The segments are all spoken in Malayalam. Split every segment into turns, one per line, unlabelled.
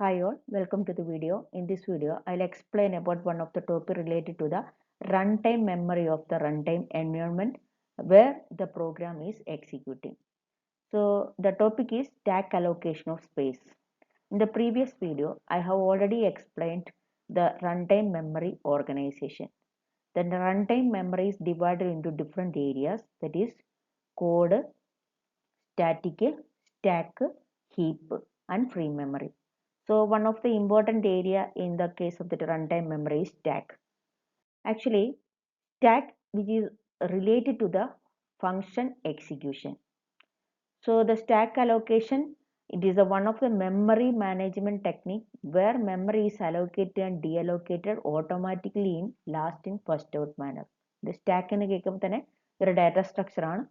Hi all, welcome to the video. In this video, I'll explain about one of the topic related to the runtime memory of the runtime environment where the program is executing. So the topic is stack allocation of space. In the previous video, I have already explained the runtime memory organization. Then the runtime memory is divided into different areas, that is code, static, stack, heap, and free memory. So one of the important area in the case of the runtime memory is stack. Actually, stack which is related to the function execution. So the stack allocation, it is one of the memory management technique where memory is allocated and deallocated automatically in last in first out manner. The stack എന്ന് കേൾക്കുമ്പോൾ തന്നെ ഒരു ഡാറ്റ സ്ട്രക്ചർ ആണ്.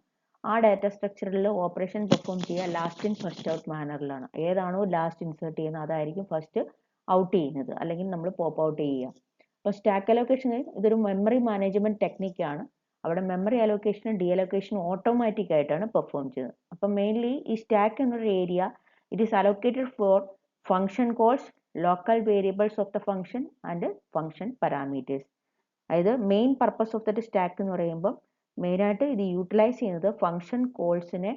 ആ ഡാറ്റ സ്ട്രക്ചറിൽ ഓപ്പറേഷൻ പെർഫോം ചെയ്യുക ലാസ്റ്റ് ഇൻ ഫസ്റ്റ് ഔട്ട് മാനറിലാണ്. ഏതാണോ ലാസ്റ്റ് ഇൻസേർട്ട് ചെയ്യുന്നത് അതായിരിക്കും ഫസ്റ്റ് ഔട്ട് ചെയ്യുന്നത്, അല്ലെങ്കിൽ നമ്മൾ പോപ്പ് ഔട്ട് ചെയ്യുക. അപ്പോൾ സ്റ്റാക്ക് അലോക്കേഷൻ ഇതൊരു മെമ്മറി മാനേജ്മെന്റ് ടെക്നിക്കാണ്. അവിടെ മെമ്മറി അലോക്കേഷനും ഡീഅലോക്കേഷനും ഓട്ടോമാറ്റിക് ആയിട്ടാണ് പെർഫോം ചെയ്യുന്നത്. അപ്പം മെയിൻലി ഈ സ്റ്റാക്ക് എന്നൊരു area it is allocated for function calls, local variables of the function and function parameters. അതായത് main purpose of that stack എന്ന് പറയുമ്പോൾ മെയിനായിട്ട് ഇത് യൂട്ടിലൈസ് ചെയ്യുന്നത് ഫംഗ്ഷൻ കോൾസിനെ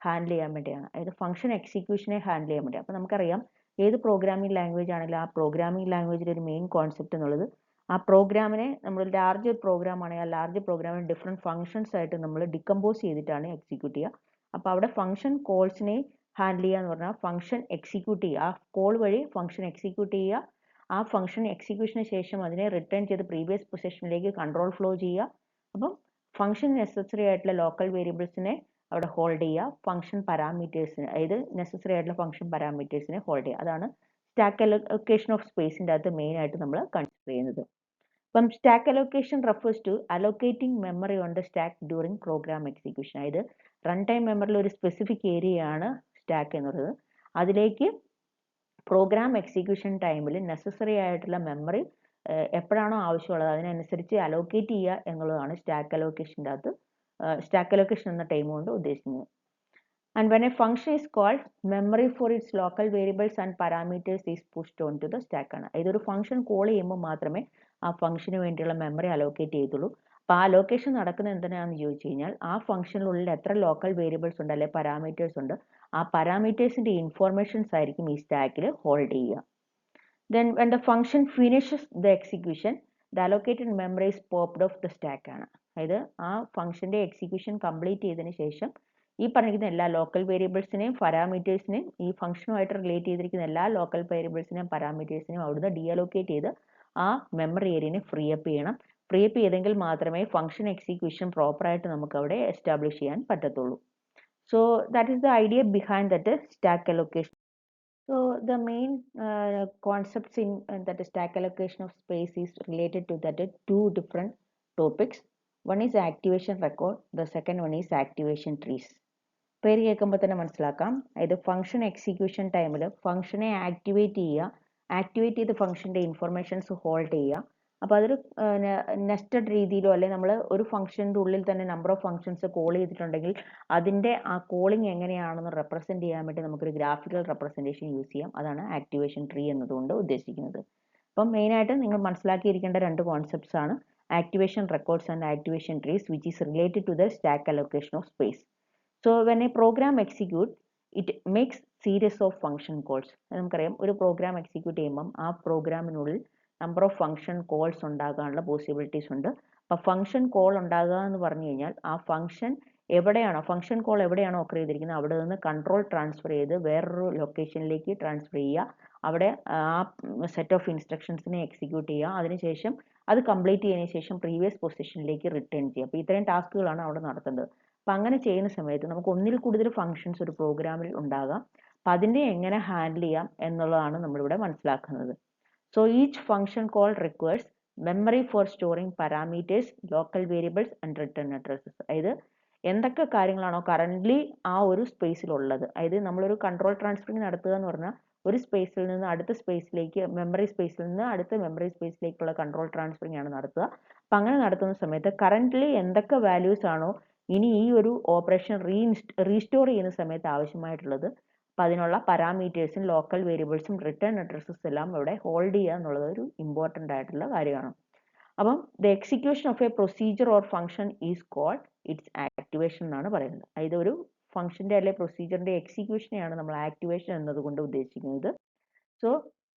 ഹാൻഡിൽ ചെയ്യാൻ വേണ്ടിയാണ്, അതായത് ഫംഗ്ഷൻ എക്സിക്യൂഷനെ ഹാൻഡിൽ ചെയ്യാൻ വേണ്ടി. അപ്പോൾ നമുക്കറിയാം ഏത് പ്രോഗ്രാമിംഗ് ലാംഗ്വേജ് ആണെങ്കിലും ആ പ്രോഗ്രാമിംഗ് ലാംഗ്വേജിൻ്റെ ഒരു മെയിൻ കോൺസെപ്റ്റ് എന്നുള്ളത് ആ പ്രോഗ്രാമിനെ നമ്മൾ ലാർജ് പ്രോഗ്രാം ആണെങ്കിൽ ആ ലാർജ് പ്രോഗ്രാമിന് ഡിഫറെൻറ്റ് ഫംഗ്ഷൻസ് ആയിട്ട് നമ്മൾ ഡിക്കമ്പോസ് ചെയ്തിട്ടാണ് എക്സിക്യൂട്ട് ചെയ്യുക. അപ്പോൾ അവിടെ ഫംഗ്ഷൻ കോൾസിനെ ഹാൻഡിൽ ചെയ്യുക എന്ന് പറഞ്ഞാൽ ഫംഗ്ഷൻ എക്സിക്യൂട്ട് ചെയ്യുക, ആ കോൾ വഴി ഫംഗ്ഷൻ എക്സിക്യൂട്ട് ചെയ്യുക, ആ ഫംഗ്ഷൻ എക്സിക്യൂഷന് ശേഷം അതിനെ റിട്ടേൺ ചെയ്ത് പ്രീവിയസ് പൊസിഷനിലേക്ക് കൺട്രോൾ ഫ്ലോ ചെയ്യുക. അപ്പം ഫംഗ്ഷൻ നെസസറി ആയിട്ടുള്ള ലോക്കൽ വേരിയബിൾസിനെ അവിടെ ഹോൾഡ് ചെയ്യുക, ഫംഗ്ഷൻ പാരാമീറ്റേഴ്സിന് അതായത് നെസസറി ആയിട്ടുള്ള ഫംഗ്ഷൻ പാരാമീറ്റേഴ്സിനെ ഹോൾഡ് ചെയ്യുക. അതാണ് സ്റ്റാക്ക് അലോക്കേഷൻ ഓഫ് സ്പേസിൻ്റെ അകത്ത് മെയിനായിട്ട് നമ്മൾ കൺസിഡർ ചെയ്യുന്നത്. അപ്പം stack allocation refers to allocating memory on the stack during program execution. അതായത് റൺ ടൈം മെമ്മറിയിൽ ഒരു സ്പെസിഫിക് ഏരിയയാണ് സ്റ്റാക്ക് എന്ന് പറയുന്നത്. അതിലേക്ക് പ്രോഗ്രാം എക്സിക്യൂഷൻ ടൈമിൽ നെസസറി ആയിട്ടുള്ള മെമ്മറി എപ്പോഴാണോ ആവശ്യമുള്ളത് അതിനനുസരിച്ച് അലോക്കേറ്റ് ചെയ്യുക എന്നുള്ളതാണ് സ്റ്റാക്ക് അലോക്കേഷൻ്റെ അകത്ത് സ്റ്റാക്ക് അലോക്കേഷൻ എന്ന ടൈം കൊണ്ട് ഉദ്ദേശിക്കുന്നത്. And when a function is called, memory for its local variables and parameters is pushed onto the stack ആണ്. ഇതൊരു ഫംഗ്ഷൻ കോൾ ചെയ്യുമ്പോൾ മാത്രമേ ആ ഫംഗ്ഷന് വേണ്ടിയുള്ള മെമ്മറി അലോക്കേറ്റ് ചെയ്തുള്ളൂ. അപ്പോൾ ആ അലോക്കേഷൻ നടക്കുന്നത് എന്തിനാണെന്ന് ചോദിച്ചു കഴിഞ്ഞാൽ ആ ഫംഗ്ഷനുള്ളിൽ എത്ര ലോക്കൽ വേരിയബിൾസ് ഉണ്ട് അല്ലെങ്കിൽ പാരാമീറ്റേഴ്സ് ഉണ്ട്, ആ പാരാമീറ്റേഴ്സിൻ്റെ ഇൻഫോർമേഷൻസ് ആയിരിക്കും ഈ സ്റ്റാക്കിൽ ഹോൾഡ് ചെയ്യുക. Then when the function finishes the execution, the allocated memory is popped off the stack ആണ്. അതായത് ആ ഫംഗ്ഷൻ്റെ എക്സിക്യൂഷൻ കംപ്ലീറ്റ് ചെയ്തതിന് ശേഷം ഈ പറഞ്ഞിരിക്കുന്ന എല്ലാ ലോക്കൽ വേരിയബിൾസിനെയും പാരാമീറ്റേഴ്സിനെയും ഈ ഫംഗ്ഷനുമായിട്ട് റിലേറ്റ് ചെയ്തിരിക്കുന്ന എല്ലാ ലോക്കൽ വേരിയബിൾസിനെയും പാരാമീറ്റേഴ്സിനെയും അവിടുന്ന് ഡീഅലോക്കേറ്റ് ചെയ്ത് ആ മെമ്മറി ഏരിയനെ ഫ്രീ അപ്പ് ചെയ്യണം. ഫ്രീ അപ്പ് ചെയ്തെങ്കിൽ മാത്രമേ ഫംഗ്ഷൻ എക്സിക്യൂഷൻ പ്രോപ്പറായിട്ട് നമുക്ക് അവിടെ എസ്റ്റാബ്ലിഷ് ചെയ്യാൻ പറ്റത്തുള്ളൂ. So that is the idea behind that stack allocation. So the main concepts in that stack allocation of space is related to that two different topics. One is activation record, the second one is activation trees. പേര് കേൾക്കുമ്പോൾ തന്നെ മനസ്സിലാക്കാം, അതായത് ഫംഗ്ഷൻ എക്സിക്യൂഷൻ ടൈമിൽ ഫംഗ്ഷനെ ആക്ടിവേറ്റ് ചെയ്ത് ഫംഗ്ഷൻ്റെ ഇൻഫർമേഷൻസ് ഹോൾഡ് ചെയ്യുക. അപ്പോൾ അതൊരു നെസ്റ്റഡ് രീതിയിലോ അല്ലെങ്കിൽ നമ്മൾ ഒരു ഫംഗ്ഷൻ്റെ ഉള്ളിൽ തന്നെ നമ്പർ ഓഫ് ഫംഗ്ഷൻസ് കോൾ ചെയ്തിട്ടുണ്ടെങ്കിൽ അതിൻ്റെ ആ കോളിംഗ് എങ്ങനെയാണെന്ന് റെപ്രസെൻറ്റ് ചെയ്യാൻ വേണ്ടി നമുക്കൊരു ഗ്രാഫിക്കൽ റെപ്രസെൻറ്റേഷൻ യൂസ് ചെയ്യാം. അതാണ് ആക്ടിവേഷൻ ട്രീ എന്നതുകൊണ്ട് ഉദ്ദേശിക്കുന്നത്. അപ്പം മെയിനായിട്ട് നിങ്ങൾ മനസ്സിലാക്കിയിരിക്കേണ്ട രണ്ട് കോൺസെപ്റ്റ്സ് ആണ് activation records and activation trees which is related to the stack allocation of space. So when a program execute, it makes series of function calls. നമുക്കറിയാം ഒരു പ്രോഗ്രാം എക്സിക്യൂട്ട് ചെയ്യുമ്പം ആ പ്രോഗ്രാമിനുള്ളിൽ നമ്പർ ഓഫ് ഫംഗ്ഷൻ കോൾസ് ഉണ്ടാകാനുള്ള പോസിബിലിറ്റീസ് ഉണ്ട്. അപ്പോൾ ഫംഗ്ഷൻ കോൾ ഉണ്ടാകുക എന്ന് പറഞ്ഞു കഴിഞ്ഞാൽ ആ ഫംഗ്ഷൻ ഫംഗ്ഷൻ കോൾ എവിടെയാണോ ഓക്കർ ചെയ്തിരിക്കുന്നത് അവിടെ നിന്ന് കൺട്രോൾ ട്രാൻസ്ഫർ ചെയ്ത് വേറൊരു ലൊക്കേഷനിലേക്ക് ട്രാൻസ്ഫർ ചെയ്യുക, അവിടെ ആ സെറ്റ് ഓഫ് ഇൻസ്ട്രക്ഷൻസിനെ എക്സിക്യൂട്ട് ചെയ്യുക, അതിനുശേഷം അത് കംപ്ലീറ്റ് ചെയ്തതിനു ശേഷം പ്രീവിയസ് പൊസിഷനിലേക്ക് റിട്ടേൺ ചെയ്യുക. അപ്പോൾ ഇത്രയും ടാസ്കുകളാണ് അവിടെ നടത്തുന്നത്. അപ്പം അങ്ങനെ ചെയ്യുന്ന സമയത്ത് നമുക്ക് ഒന്നിൽ കൂടുതൽ ഫങ്ഷൻസ് ഒരു പ്രോഗ്രാമിൽ ഉണ്ടാകാം. അപ്പം അതിനെ എങ്ങനെ ഹാൻഡിൽ ചെയ്യാം എന്നുള്ളതാണ് നമ്മളിവിടെ മനസ്സിലാക്കുന്നത്. So each function call requires memory four storing parameters, local variables and return addresses. അതായത് എന്തൊക്കെ കാര്യങ്ങളാണോ കറൻ്റ്ലി ആ ഒരു സ്പേസിലുള്ളത്, അതായത് നമ്മളൊരു കൺട്രോൾ ട്രാൻസ്ഫറിങ് നടത്തുക എന്ന് പറഞ്ഞാൽ ഒരു സ്പേസിൽ നിന്ന് അടുത്ത സ്പേസിലേക്ക്, മെമ്മറി സ്പേസിൽ നിന്ന് അടുത്ത മെമ്മറി സ്പേസിലേക്കുള്ള കൺട്രോൾ ട്രാൻസ്ഫറിങ് ആണ് നടത്തുക. അപ്പം അങ്ങനെ നടത്തുന്ന സമയത്ത് കറൻ്റ്ലി എന്തൊക്കെ വാല്യൂസ് ആണോ ഇനി ഈ ഒരു ഓപ്പറേഷൻ റീസ്റ്റോർ ചെയ്യുന്ന സമയത്ത് ആവശ്യമായിട്ടുള്ളത്, അപ്പോൾ അതിനുള്ള പാരാമീറ്റേഴ്സും ലോക്കൽ വേരിയബിൾസും റിട്ടേൺ അഡ്രസ്സസ് എല്ലാം ഇവിടെ ഹോൾഡ് ചെയ്യുക എന്നുള്ളത് ഒരു ഇമ്പോർട്ടൻ്റ് ആയിട്ടുള്ള കാര്യമാണ്. അപ്പം the execution of a procedure or function is called its activation എന്നാണ് പറയുന്നത്. അതായത് ഒരു ഫംഗ്ഷൻ്റെ അല്ലെ പ്രൊസീജിയറിൻ്റെ എക്സിക്യൂഷനെയാണ് നമ്മൾ ആക്ടിവേഷൻ എന്നതുകൊണ്ട് ഉദ്ദേശിക്കുന്നത്. സോ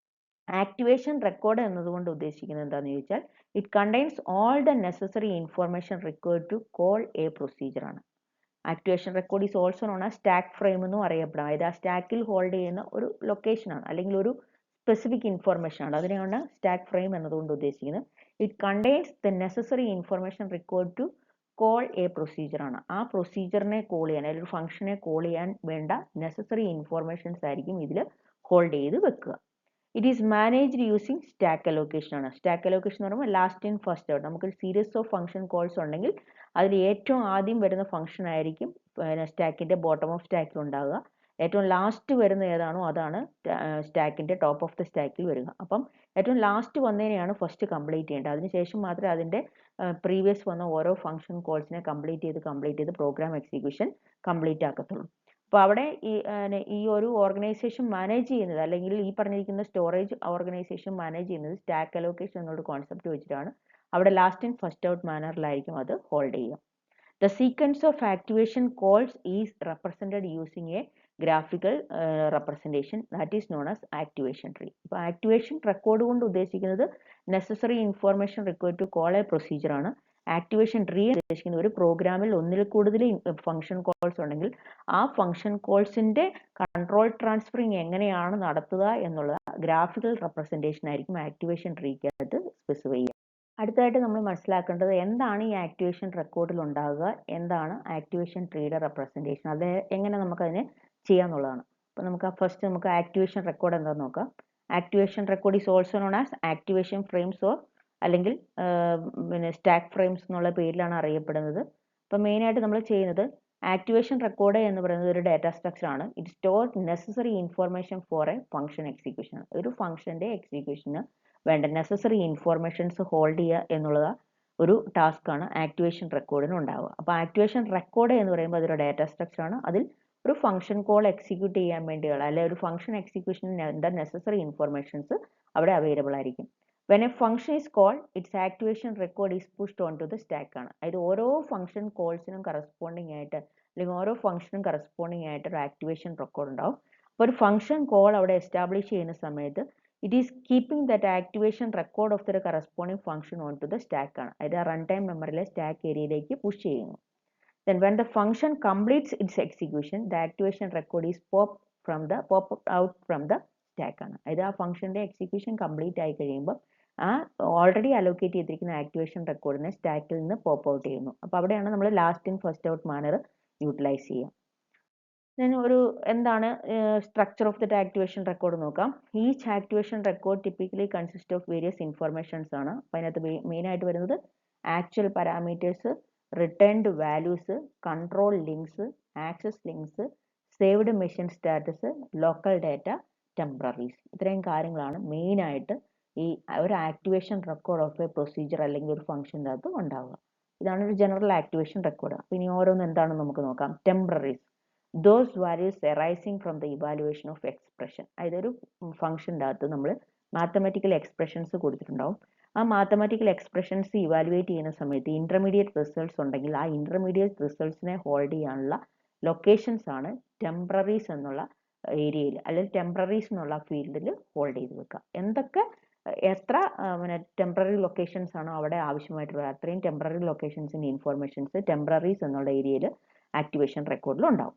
ആക്ടിവേഷൻ റെക്കോർഡ് എന്നതുകൊണ്ട് ഉദ്ദേശിക്കുന്നത് എന്താണെന്ന് ചോദിച്ചാൽ it contains all the necessary information required to call a procedure ആണ്. Activation record is also known as stack frame എന്നും അറിയപ്പെടാം. അതായത് ആ സ്റ്റാക്കിൽ ഹോൾഡ് ചെയ്യുന്ന ഒരു ലൊക്കേഷനാണ് അല്ലെങ്കിൽ ഒരു സ്പെസിഫിക് ഇൻഫർമേഷൻ ആണ്. അതിനെയാണ് സ്റ്റാക്ക് ഫ്രെയിം എന്നതുകൊണ്ട് ഉദ്ദേശിക്കുന്നത്. It contains the necessary information required to call a procedure ആണ്. ആ പ്രൊസീജിയറിനെ കോൾ ചെയ്യാൻ അല്ലെങ്കിൽ ഒരു ഫംഗ്ഷനെ കോൾ ചെയ്യാൻ വേണ്ട നെസസറി ഇൻഫർമേഷൻസ് ആയിരിക്കും ഇതിൽ ഹോൾഡ് ചെയ്ത് വെക്കുക. It is managed using stack allocation ആണ്. സ്റ്റാക്ക് അലോക്കേഷൻ എന്ന് പറയുമ്പോൾ ലാസ്റ്റ് ഇൻ ഫസ്റ്റ് ഔട്ട്. നമുക്ക് സീരീസ് ഓഫ് ഫംഗ്ഷൻ കോൾസ് ഉണ്ടെങ്കിൽ അതിൽ ഏറ്റവും ആദ്യം വരുന്ന ഫംഗ്ഷൻ ആയിരിക്കും സ്റ്റാക്കിൻ്റെ ബോട്ടം ഓഫ് സ്റ്റാക്കിൽ ഉണ്ടാകുക. ഏറ്റവും ലാസ്റ്റ് വരുന്ന ഏതാണോ അതാണ് സ്റ്റാക്കിൻ്റെ ടോപ്പ് ഓഫ് ദ സ്റ്റാക്കിൽ വരിക. അപ്പം ഏറ്റവും ലാസ്റ്റ് വന്നതിനെയാണ് ഫസ്റ്റ് കംപ്ലീറ്റ് ചെയ്യേണ്ടത്. അതിനുശേഷം മാത്രമേ അതിൻ്റെ പ്രീവിയസ് വന്ന ഓരോ ഫംഗ്ഷൻ കോൾസിനെ കംപ്ലീറ്റ് ചെയ്ത് പ്രോഗ്രാം എക്സിക്യൂഷൻ കംപ്ലീറ്റ് ആക്കത്തുള്ളൂ. അപ്പോൾ അവിടെ ഈ ഒരു ഓർഗനൈസേഷൻ മാനേജ് ചെയ്യുന്നത് അല്ലെങ്കിൽ ഈ പറഞ്ഞിരിക്കുന്ന സ്റ്റോറേജ് ഓർഗനൈസേഷൻ മാനേജ് ചെയ്യുന്നത് സ്റ്റാക്ക് അലോക്കേഷൻ എന്നുള്ള കോൺസെപ്റ്റ് വെച്ചിട്ടാണ്. അവിടെ ലാസ്റ്റ് ഇൻ ഫസ്റ്റ് ഔട്ട് മാനറിലായിരിക്കും അത് ഹോൾഡ് ചെയ്യുക. The sequence of activation calls is represented using a graphical representation that is known as activation tree. ഇപ്പോൾ ആക്ടിവേഷൻ റെക്കോർഡ് കൊണ്ട് ഉദ്ദേശിക്കുന്നത് necessary information required to call a procedure ആണ്. ആക്ടിവേഷൻ ട്രീ ഉദ്ദേശിക്കുന്നത് ഒരു പ്രോഗ്രാമിൽ ഒന്നിൽ കൂടുതൽ ഫംഗ്ഷൻ കോൾസ് ഉണ്ടെങ്കിൽ ആ ഫംഗ്ഷൻ കോൾസിൻ്റെ കൺട്രോൾ ട്രാൻസ്ഫറിങ് എങ്ങനെയാണ് നടത്തുക എന്നുള്ള ഗ്രാഫിക്കൽ റെപ്രസെൻറ്റേഷൻ ആയിരിക്കും ആക്ടിവേഷൻ ട്രീക്കകത്ത് സ്പെസിഫൈ ചെയ്യുക. അടുത്തതായിട്ട് നമ്മൾ മനസ്സിലാക്കേണ്ടത് എന്താണ് ഈ ആക്ടിവേഷൻ റെക്കോർഡിൽ ഉണ്ടാകുക, എന്താണ് ആക്ടിവേഷൻ ട്രീയുടെ റെപ്രസെൻറ്റേഷൻ, അത് എങ്ങനെ നമുക്കതിനെ ചെയ്യാന്നുള്ളതാണ്. അപ്പോൾ നമുക്ക് ആക്ടിവേഷൻ റെക്കോർഡ് എന്താണെന്ന് നോക്കാം. Activation record is also known as activation frames or അല്ലെങ്കിൽ സ്റ്റാക്ക് ഫ്രെയിംസ് എന്നുള്ള പേരിലാണ് അറിയപ്പെടുന്നത്. അപ്പോൾ മെയിനായിട്ട് നമ്മൾ ചെയ്യുന്നത് ആക്ടിവേഷൻ റെക്കോർഡ് എന്ന് പറയുന്നത് ഒരു ഡാറ്റ സ്ട്രക്ചർ ആണ്. It store necessary information four A function execution. ഒരു ഫംഗ്ഷൻ്റെ എക്സിക്യൂഷന് വേണ്ട നെസസറി ഇൻഫോർമേഷൻസ് ഹോൾഡ് ചെയ്യുക എന്നുള്ള ഒരു ടാസ്ക്കാണ് ആക്ടിവേഷൻ റെക്കോർഡിന് ഉണ്ടാവുക. അപ്പോൾ ആക്ടിവേഷൻ റെക്കോർഡ് എന്ന് പറയുമ്പോൾ അതൊരു ഡാറ്റ സ്ട്രക്ചർ ആണ്. അതിൽ ഒരു ഫംഗ്ഷൻ കോൾ എക്സിക്യൂട്ട് ചെയ്യാൻ വേണ്ടിയുള്ള അല്ലെങ്കിൽ ഒരു ഫംഗ്ഷൻ എക്സിക്യൂഷന് എന്താ നെസസറി ഇൻഫോർമേഷൻസ് അവിടെ അവൈലബിൾ ആയിരിക്കും. When a function is called, its activation record is pushed onto the stack ആണ്. അതായത് ഓരോ ഫംഗ്ഷൻ കോൾസിനും കറസ്പോണ്ടിങ് ആയിട്ട് അല്ലെങ്കിൽ ഓരോ ഫംഗ്ഷനും കറസ്പോണ്ടിങ് ആയിട്ട് ഒരു ആക്ടിവേഷൻ റെക്കോർഡ് ഉണ്ടാവും. അപ്പോൾ ഒരു ഫംഗ്ഷൻ കോൾ അവിടെ എസ്റ്റാബ്ലിഷ് ചെയ്യുന്ന സമയത്ത് it is keeping that activation record of the corresponding function on to the stack ആണ്. അതായത് റൺ ടൈം മെമ്മറിയിലെ സ്റ്റാക്ക് ഏരിയയിലേക്ക് പുഷ് ചെയ്യുന്നു. Then when the function completes its execution, the activation record is pop out from the stack ആണ്. അതായത് ആ ഫംഗ്ഷൻ്റെ എക്സിക്യൂഷൻ കംപ്ലീറ്റ് ആയി കഴിയുമ്പോൾ ആ ഓൾറെഡി അലോക്കേറ്റ് ചെയ്തിരിക്കുന്ന ആക്ടിവേഷൻ റെക്കോർഡിനെ സ്റ്റാക്കിൽ നിന്ന് പോപ്പ് ഔട്ട് ചെയ്യുന്നു. അപ്പോൾ അവിടെയാണ് നമ്മൾ last in first out manner utilise ചെയ്യുക. then ഒരു എന്താണ് structure of that activation record നോക്കാം. Each activation record typically consist of various informations ആണ്. അപ്പോൾ അതിനകത്ത് മെയിനായിട്ട് വരുന്നത് actual parameters, returned values, control links, access links, saved machine status, local data, temporaries. ഇത്രയും കാര്യങ്ങളാണ് മെയിനായിട്ട് ഈ ഒരു activation record of a procedure അല്ലെങ്കിൽ ഒരു ഫംഗ്ഷൻ്റെ അകത്ത് ഉണ്ടാവുക. ഇതാണ് ഒരു ജനറൽ ആക്ടിവേഷൻ റെക്കോർഡ്. അപ്പോൾ ഇനി ഓരോന്ന് എന്താണെന്ന് നമുക്ക് നോക്കാം. Temporaries, those values arising from the evaluation of expression. അതായത് ഒരു ഫംഗ്ഷൻ്റെ അകത്ത് നമ്മൾ മാത്തമാറ്റിക്കൽ എക്സ്പ്രഷൻസ് കൊടുത്തിട്ടുണ്ടാവും. ആ മാത്തമാറ്റിക്കൽ എക്സ്പ്രഷൻസ് ഇവാലുവേറ്റ് ചെയ്യുന്ന സമയത്ത് ഇൻ്റർമീഡിയറ്റ് റിസൾട്ട്സ് ഉണ്ടെങ്കിൽ ആ ഇൻ്റർമീഡിയറ്റ് റിസൾട്ട്സിനെ ഹോൾഡ് ചെയ്യാനുള്ള ലൊക്കേഷൻസ് ആണ് ടെമ്പററീസ് എന്നുള്ള ഏരിയയിൽ അല്ലെങ്കിൽ ടെമ്പററീസ് എന്നുള്ള ഫീൽഡിൽ ഹോൾഡ് ചെയ്ത് വെക്കുക. എത്ര ടെമ്പററി ലൊക്കേഷൻസ് ആണോ അവിടെ ആവശ്യമായിട്ടുള്ളത് അത്രയും ടെമ്പററി ലൊക്കേഷൻസിൻ്റെ ഇൻഫോർമേഷൻസ് ടെമ്പററീസ് എന്നുള്ള ഏരിയയിൽ ആക്ടിവേഷൻ റെക്കോർഡിൽ ഉണ്ടാവും.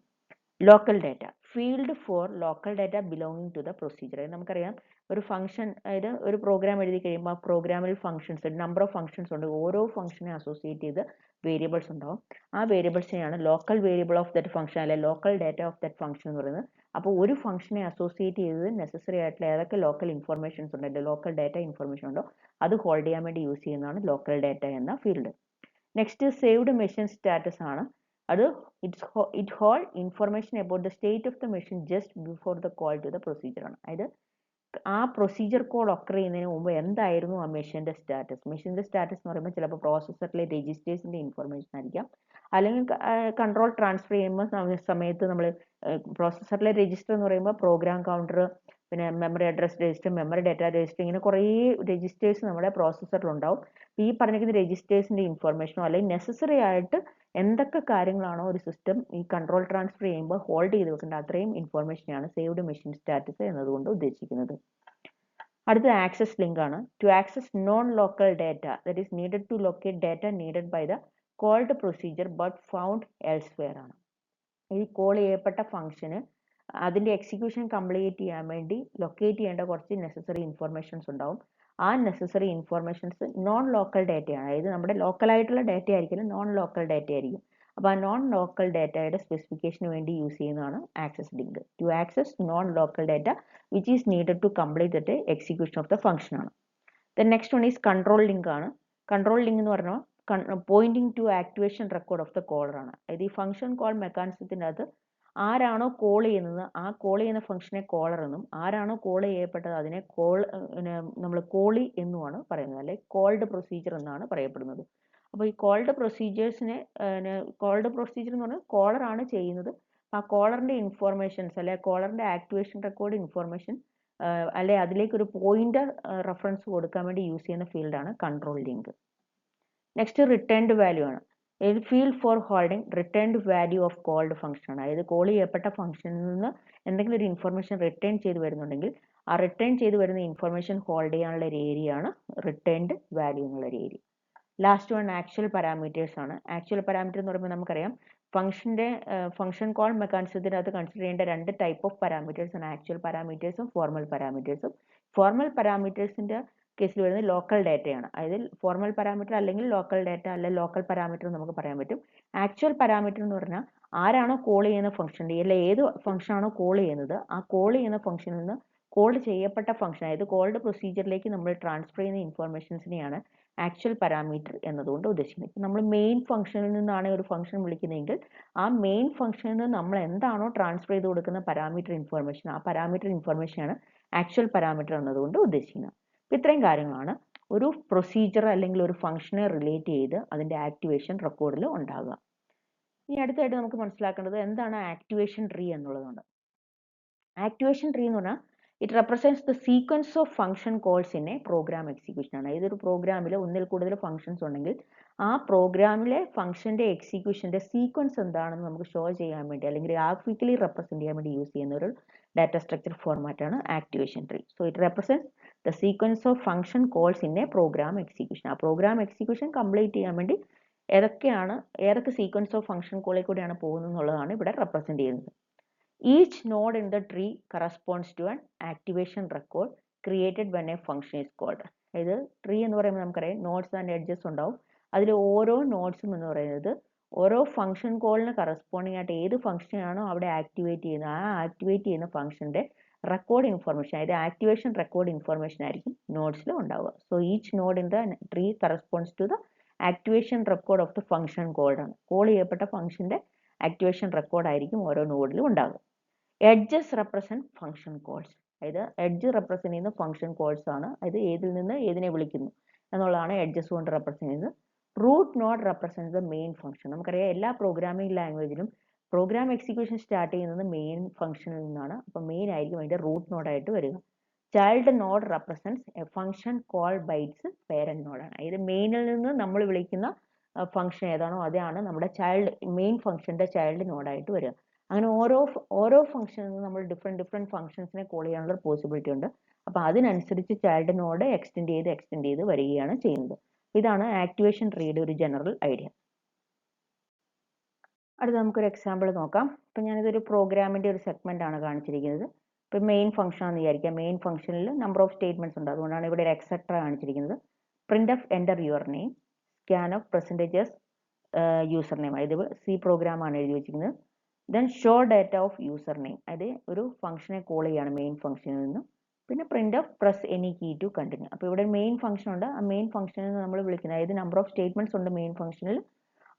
Local data, field for local data belonging to the procedure. നമുക്കറിയാം ഒരു ഫംഗ്ഷൻ, അതായത് ഒരു പ്രോഗ്രാം എഴുതി കഴിയുമ്പോൾ ആ പ്രോഗ്രാമിൽ ഫംഗ്ഷൻസ് നമ്പർ ഓഫ് ഫംഗ്ഷൻസ് ഉണ്ട്. ഓരോ ഫംഗ്ഷനെ അസോസിയേറ്റ് ചെയ്ത് വേരിയബിൾസ് ഉണ്ടാവും. ആ വേരിയബിൾസിനെയാണ് local variable of that function അല്ലെങ്കിൽ local data of that function എന്ന് പറയുന്നത്. അപ്പോൾ ഒരു ഫംഗ്ഷനെ അസോസിയേറ്റ് ചെയ്തത് നെസസറി ആയിട്ടുള്ള ഏതൊക്കെ ലോക്കൽ ഇൻഫർമേഷൻസ് ഉണ്ട്, ലോക്കൽ ഡാറ്റ ഇൻഫർമേഷൻ ഉണ്ടോ അത് ഹോൾഡ് ചെയ്യാൻ വേണ്ടി യൂസ് ചെയ്യുന്നതാണ് ലോക്കൽ ഡാറ്റ എന്ന field. Next saved machine status ആണ്. അത് it hold information about the state of the machine just before the call to the procedure ആണ്. അതായത് ആ പ്രൊസീജിയർ കോൾ ഒക്കർ ചെയ്യുന്നതിന് മുമ്പ് എന്തായിരുന്നു ആ മെഷീൻ്റെ സ്റ്റാറ്റസ്. മെഷീൻ്റെ സ്റ്റാറ്റസ് എന്ന് പറയുമ്പോൾ ചിലപ്പോൾ പ്രോസസ്സറിലെ രജിസ്റ്റേഴ്സിൻ്റെ ഇൻഫർമേഷൻ ആയിരിക്കാം, അല്ലെങ്കിൽ കൺട്രോൾ ട്രാൻസ്ഫർ ചെയ്യുമ്പോൾ സമയത്ത് നമ്മൾ പ്രോസസ്സറിലെ രജിസ്റ്റർ എന്ന് പറയുമ്പോൾ പ്രോഗ്രാം കൗണ്ടർ, പിന്നെ memory address register, memory data register, ഇങ്ങനെ കുറേ രജിസ്റ്റേഴ്സ് നമ്മുടെ പ്രോസസ്സറിലുണ്ടാവും. ഈ പറഞ്ഞിരിക്കുന്ന രജിസ്റ്റേഴ്സിൻ്റെ ഇൻഫർമേഷനോ അല്ലെങ്കിൽ നെസസറി ആയിട്ട് എന്തൊക്കെ കാര്യങ്ങളാണോ ഒരു സിസ്റ്റം ഈ കൺട്രോൾ ട്രാൻസ്ഫർ ചെയ്യുമ്പോൾ ഹോൾഡ് ചെയ്ത് വെക്കേണ്ട അത്രയും ഇൻഫർമേഷനാണ് സേവ്ഡ് മെഷീൻ സ്റ്റാറ്റസ് എന്നതുകൊണ്ട് ഉദ്ദേശിക്കുന്നത്. അടുത്തത് ആക്സസ് ലിങ്ക് ആണ്. To access non local data that is needed to locate data needed by the called procedure but found elsewhere ആണ്. ഈ കോൾ ചെയ്യപ്പെട്ട ഫംഗ്ഷന് അതിൻ്റെ എക്സിക്യൂഷൻ കംപ്ലീറ്റ് ചെയ്യാൻ വേണ്ടി ലൊക്കേറ്റ് ചെയ്യേണ്ട കുറച്ച് നെസസറി ഇൻഫർമേഷൻസ് ഉണ്ടാവും. ആ നെസസറി ഇൻഫർമേഷൻസ് നോൺ ലോക്കൽ ഡാറ്റയാണ്. അതായത് നമ്മുടെ ലോക്കലായിട്ടുള്ള ഡാറ്റ ആയിരിക്കില്ല, നോൺ ലോക്കൽ ഡാറ്റ ആയിരിക്കും. അപ്പോൾ ആ നോൺ ലോക്കൽ ഡാറ്റയുടെ സ്പെസിഫിക്കേഷന് വേണ്ടി യൂസ് ചെയ്യുന്നതാണ് access link. To access non local data which is needed to complete the execution of the function ആണ്. Then next one is control link ആണ്. കൺട്രോൾ ലിങ്ക് എന്ന് പറഞ്ഞാൽ pointing to activation record of the caller ആണ്. അതായത് ഈ ഫംഗ്ഷൻ കോൾ മെക്കാനിസത്തിൻ്റെ അകത്ത് ആരാണോ കോൾ ചെയ്യുന്നത് ആ കോൾ ചെയ്യുന്ന ഫംഗ്ഷനെ കോളർ എന്നും, ആരാണോ കോൾ ചെയ്യപ്പെട്ടത് അതിനെ നമ്മൾ കോളി എന്നുമാണ് പറയുന്നത്, അല്ലെങ്കിൽ കോൾഡ് പ്രൊസീജിയർ എന്നാണ് പറയപ്പെടുന്നത്. അപ്പോൾ ഈ കോൾഡ് പ്രൊസീജിയേഴ്സിനെ കോൾഡ് പ്രൊസീജിയർ എന്ന് പറഞ്ഞാൽ കോളറാണ് ചെയ്യുന്നത്. ആ കോളറിൻ്റെ ഇൻഫോർമേഷൻസ് അല്ലെ കോളറിൻ്റെ ആക്ടിവേഷൻ റെക്കോർഡ് ഇൻഫോർമേഷൻ അല്ലെ അതിലേക്ക് ഒരു പോയിന്റർ റെഫറൻസ് കൊടുക്കാൻ വേണ്ടി യൂസ് ചെയ്യുന്ന ഫീൽഡാണ് control link. Next returned value ആണ്. അതായത് field for holding returned value of called function ആണ്. അതായത് കോൾ ചെയ്യപ്പെട്ട ഫംഗ്ഷനിൽ നിന്ന് എന്തെങ്കിലും ഒരു ഇൻഫർമേഷൻ റിട്ടേൺ ചെയ്ത് വരുന്നുണ്ടെങ്കിൽ ആ റിട്ടേൺ ചെയ്ത് വരുന്ന ഇൻഫർമേഷൻ ഹോൾഡ് ചെയ്യാനുള്ള ഒരു ഏരിയ ആണ് റിട്ടേൺഡ് വാല്യൂ എന്നുള്ള ഒരു area. Last one actual parameters ആണ്. ആക്ച്വൽ പാരാമീറ്റർ എന്ന് പറയുമ്പോൾ നമുക്കറിയാം ഫംഗ്ഷൻ കോൾ മെക്കാനിസത്തിനകത്ത് കൺസിഡർ ചെയ്യേണ്ട രണ്ട് ടൈപ്പ് ഓഫ് പാരാമീറ്റേഴ്സ് ആണ്, ആക്ച്വൽ പാരാമീറ്റേഴ്സും ഫോർമൽ പാരാമീറ്റേഴ്സും. ഫോർമൽ പാരാമീറ്റേഴ്സിൻ്റെ കേസിൽ വരുന്നത് ലോക്കൽ ഡാറ്റയാണ്. അതായത് ഫോർമൽ പാരാമീറ്റർ അല്ലെങ്കിൽ ലോക്കൽ ഡാറ്റ അല്ലെങ്കിൽ ലോക്കൽ പാരാമീറ്റർ നമുക്ക് പറയാൻ പറ്റും. ആക്ച്വൽ പാരാമീറ്റർ എന്ന് പറഞ്ഞാൽ ആരാണോ കോൾ ചെയ്യുന്ന ഫംഗ്ഷൻ്റെ അല്ലെ ഏത് ഫംഗ്ഷനാണോ കോൾ ചെയ്യുന്നത് ആ കോൾ ചെയ്യുന്ന ഫംഗ്ഷനിൽ നിന്ന് കോൾ ചെയ്യപ്പെട്ട ഫംഗ്ഷൻ, അതായത് കോൾഡ് പ്രൊസീജിയറിലേക്ക് നമ്മൾ ട്രാൻസ്ഫർ ചെയ്യുന്ന ഇൻഫർമേഷൻസിനെയാണ് ആക്ച്വൽ പാരാമീറ്റർ എന്നതുകൊണ്ട് ഉദ്ദേശിക്കുന്നത്. ഇപ്പം നമ്മൾ മെയിൻ ഫംഗ്ഷനിൽ നിന്നാണ് ഒരു ഫംഗ്ഷൻ വിളിക്കുന്നതെങ്കിൽ ആ മെയിൻ ഫംഗ്ഷനിൽ നിന്ന് നമ്മൾ എന്താണോ ട്രാൻസ്ഫർ ചെയ്ത് കൊടുക്കുന്ന പാരാമീറ്റർ ഇൻഫർമേഷൻ ആ പാരാമീറ്റർ ഇൻഫർമേഷനാണ് ആക്ച്വൽ പാരാമീറ്റർ എന്നതുകൊണ്ട് ഉദ്ദേശിക്കുന്നത്. ഇത്രയും കാര്യങ്ങളാണ് ഒരു പ്രൊസീജിയർ അല്ലെങ്കിൽ ഒരു ഫംഗ്ഷനെ റിലേറ്റ് ചെയ്ത് അതിൻ്റെ ആക്ടിവേഷൻ റെക്കോർഡിൽ ഉണ്ടാകുക. ഇനി അടുത്തായിട്ട് നമുക്ക് മനസ്സിലാക്കേണ്ടത് എന്താണ് ആക്ടിവേഷൻ ട്രീ എന്നുള്ളതാണ്. ആക്ടിവേഷൻ ട്രീ എന്ന് പറഞ്ഞാൽ it represents the sequence of function calls in a program execution ആണ്. ഇതൊരു പ്രോഗ്രാമിൽ ഒന്നിൽ കൂടുതൽ ഫംഗ്ഷൻസ് ഉണ്ടെങ്കിൽ ആ പ്രോഗ്രാമിലെ ഫംഗ്ഷൻ്റെ എക്സിക്യൂഷൻ്റെ സീക്വൻസ് എന്താണെന്ന് നമുക്ക് ഷോ ചെയ്യാൻ വേണ്ടി അല്ലെങ്കിൽ ഗ്രാഫിക്കലി റെപ്രസെൻറ്റ് ചെയ്യാൻ വേണ്ടി യൂസ് ചെയ്യുന്ന ഒരു ഡാറ്റ സ്ട്രക്ചർ ഫോർമാറ്റാണ് activation tree. So it represents the sequence of function calls in a program execution. ആ പ്രോഗ്രാം എക്സിക്യൂഷൻ കംപ്ലീറ്റ് ചെയ്യാൻ വേണ്ടി ഏതൊക്കെ സീക്വൻസ് ഓഫ് ഫംഗ്ഷൻ കോളിൽ കൂടെയാണ് പോകുന്നത് എന്നുള്ളതാണ് ഇവിടെ റെപ്രസെൻറ്റ് ചെയ്യുന്നത്. Each node in the tree corresponds to an activation record created when a function is called. ഇത് ട്രീ എന്ന് പറയുമ്പോൾ നമുക്കറിയാം നോഡ്സ് ആൻഡ് എഡ്ജസ് ഉണ്ടാവും. അതിൽ ഓരോ നോഡ്സും എന്ന് പറയുന്നത് ഓരോ ഫംഗ്ഷൻ കോളിന് കറസ്പോണ്ടിങ് ആയിട്ട് ഏത് ഫംഗ്ഷനാണോ അവിടെ ആക്ടിവേറ്റ് ചെയ്യുന്നത് ആ ആക്ടിവേറ്റ് ചെയ്യുന്ന ഫംഗ്ഷൻ്റെ റെക്കോർഡ് ഇൻഫർമേഷൻ, അതായത് ആക്ടിവേഷൻ റെക്കോർഡ് ഇൻഫർമേഷൻ ആയിരിക്കും നോഡ്സിൽ ഉണ്ടാവുക. So each node in the tree corresponds to the activation record of the function called ആണ്. കോൾ ചെയ്യപ്പെട്ട ഫംഗ്ഷൻ്റെ ആക്ടിവേഷൻ റെക്കോർഡ് ആയിരിക്കും ഓരോ നോഡിലും ഉണ്ടാവുക. Edges represent function calls. അതായത് എഡ്ജ് റെപ്രസെൻറ്റ് ചെയ്യുന്ന ഫംഗ്ഷൻ കോൾസ് ആണ്. അത് ഏതിൽ നിന്ന് ഏതിനെ വിളിക്കുന്നു എന്നുള്ളതാണ് എഡ്ജസ് കൊണ്ട് റെപ്രസെൻറ്റ് ചെയ്യുന്നത്. Root node represent the main function. നമുക്കറിയാം എല്ലാ പ്രോഗ്രാമിംഗ് ലാംഗ്വേജിലും പ്രോഗ്രാം എക്സിക്യൂഷൻ സ്റ്റാർട്ട് ചെയ്യുന്നത് മെയിൻ ഫംഗ്ഷനിൽ നിന്നാണ്. അപ്പോൾ മെയിൻ ആയിരിക്കും അതിൻ്റെ റൂട്ട് നോഡായിട്ട് വരിക. Child node represents a function call by its parent നോഡാണ്. അതായത് മെയിനിൽ നിന്ന് നമ്മൾ വിളിക്കുന്ന ഫംഗ്ഷൻ ഏതാണോ അതാണ് നമ്മുടെ മെയിൻ ഫംഗ്ഷൻ്റെ ചൈൽഡ് നോഡായിട്ട് വരിക. അങ്ങനെ ഓരോ ഫംഗ്ഷനിൽ നിന്ന് നമ്മൾ ഡിഫറെൻറ്റ് ഫംഗ്ഷൻസിനെ കോൾ ചെയ്യാനുള്ള പോസിബിലിറ്റി ഉണ്ട്. അപ്പോൾ അതിനനുസരിച്ച് ചൈൽഡ് നോഡ് എക്സ്റ്റെൻഡ് ചെയ്ത് വരികയാണ് ചെയ്യുന്നത്. ഇതാണ് ആക്ടിവേഷൻ ട്രീയുടെ ഒരു ജനറൽ ഐഡിയ. അടുത്ത നമുക്കൊരു എക്സാമ്പിൾ നോക്കാം. ഇപ്പം ഞാനിതൊരു പ്രോഗ്രാമിൻ്റെ ഒരു സെഗ്മെൻ്റ് ആണ് കാണിച്ചിരിക്കുന്നത്. ഇപ്പം മെയിൻ ഫംഗ്ഷൻ ആണെന്ന് വിചാരിക്കാം. മെയിൻ ഫംഗ്ഷനിൽ നമ്പർ ഓഫ് സ്റ്റേറ്റ്മെൻറ്റ്സ് ഉണ്ട്. അതുകൊണ്ടാണ് ഇവിടെ ഒരു എക്സെട്ര കാണിച്ചിരിക്കുന്നത്. Print of enter your name, scan of percentages user name. ഇത് സി പ്രോഗ്രാമാണ് എഴുതി വെച്ചിരിക്കുന്നത്. Then show data of user name, അത് ഒരു ഫംഗ്ഷനെ കോൾ ചെയ്യാണ് മെയിൻ ഫംഗ്ഷനിൽ നിന്ന്. പിന്നെ print of press any key to continue. അപ്പോൾ ഇവിടെ മെയിൻ ഫംഗ്ഷൻ ഉണ്ട്. ആ മെയിൻ ഫംഗ്ഷനിൽ നിന്ന് നമ്മൾ വിളിക്കുന്നത്, അതായത് നമ്പർ ഓഫ് സ്റ്റേറ്റ്മെൻറ്റ്സ് ഉണ്ട് മെയിൻ ഫംഗ്ഷനിൽ.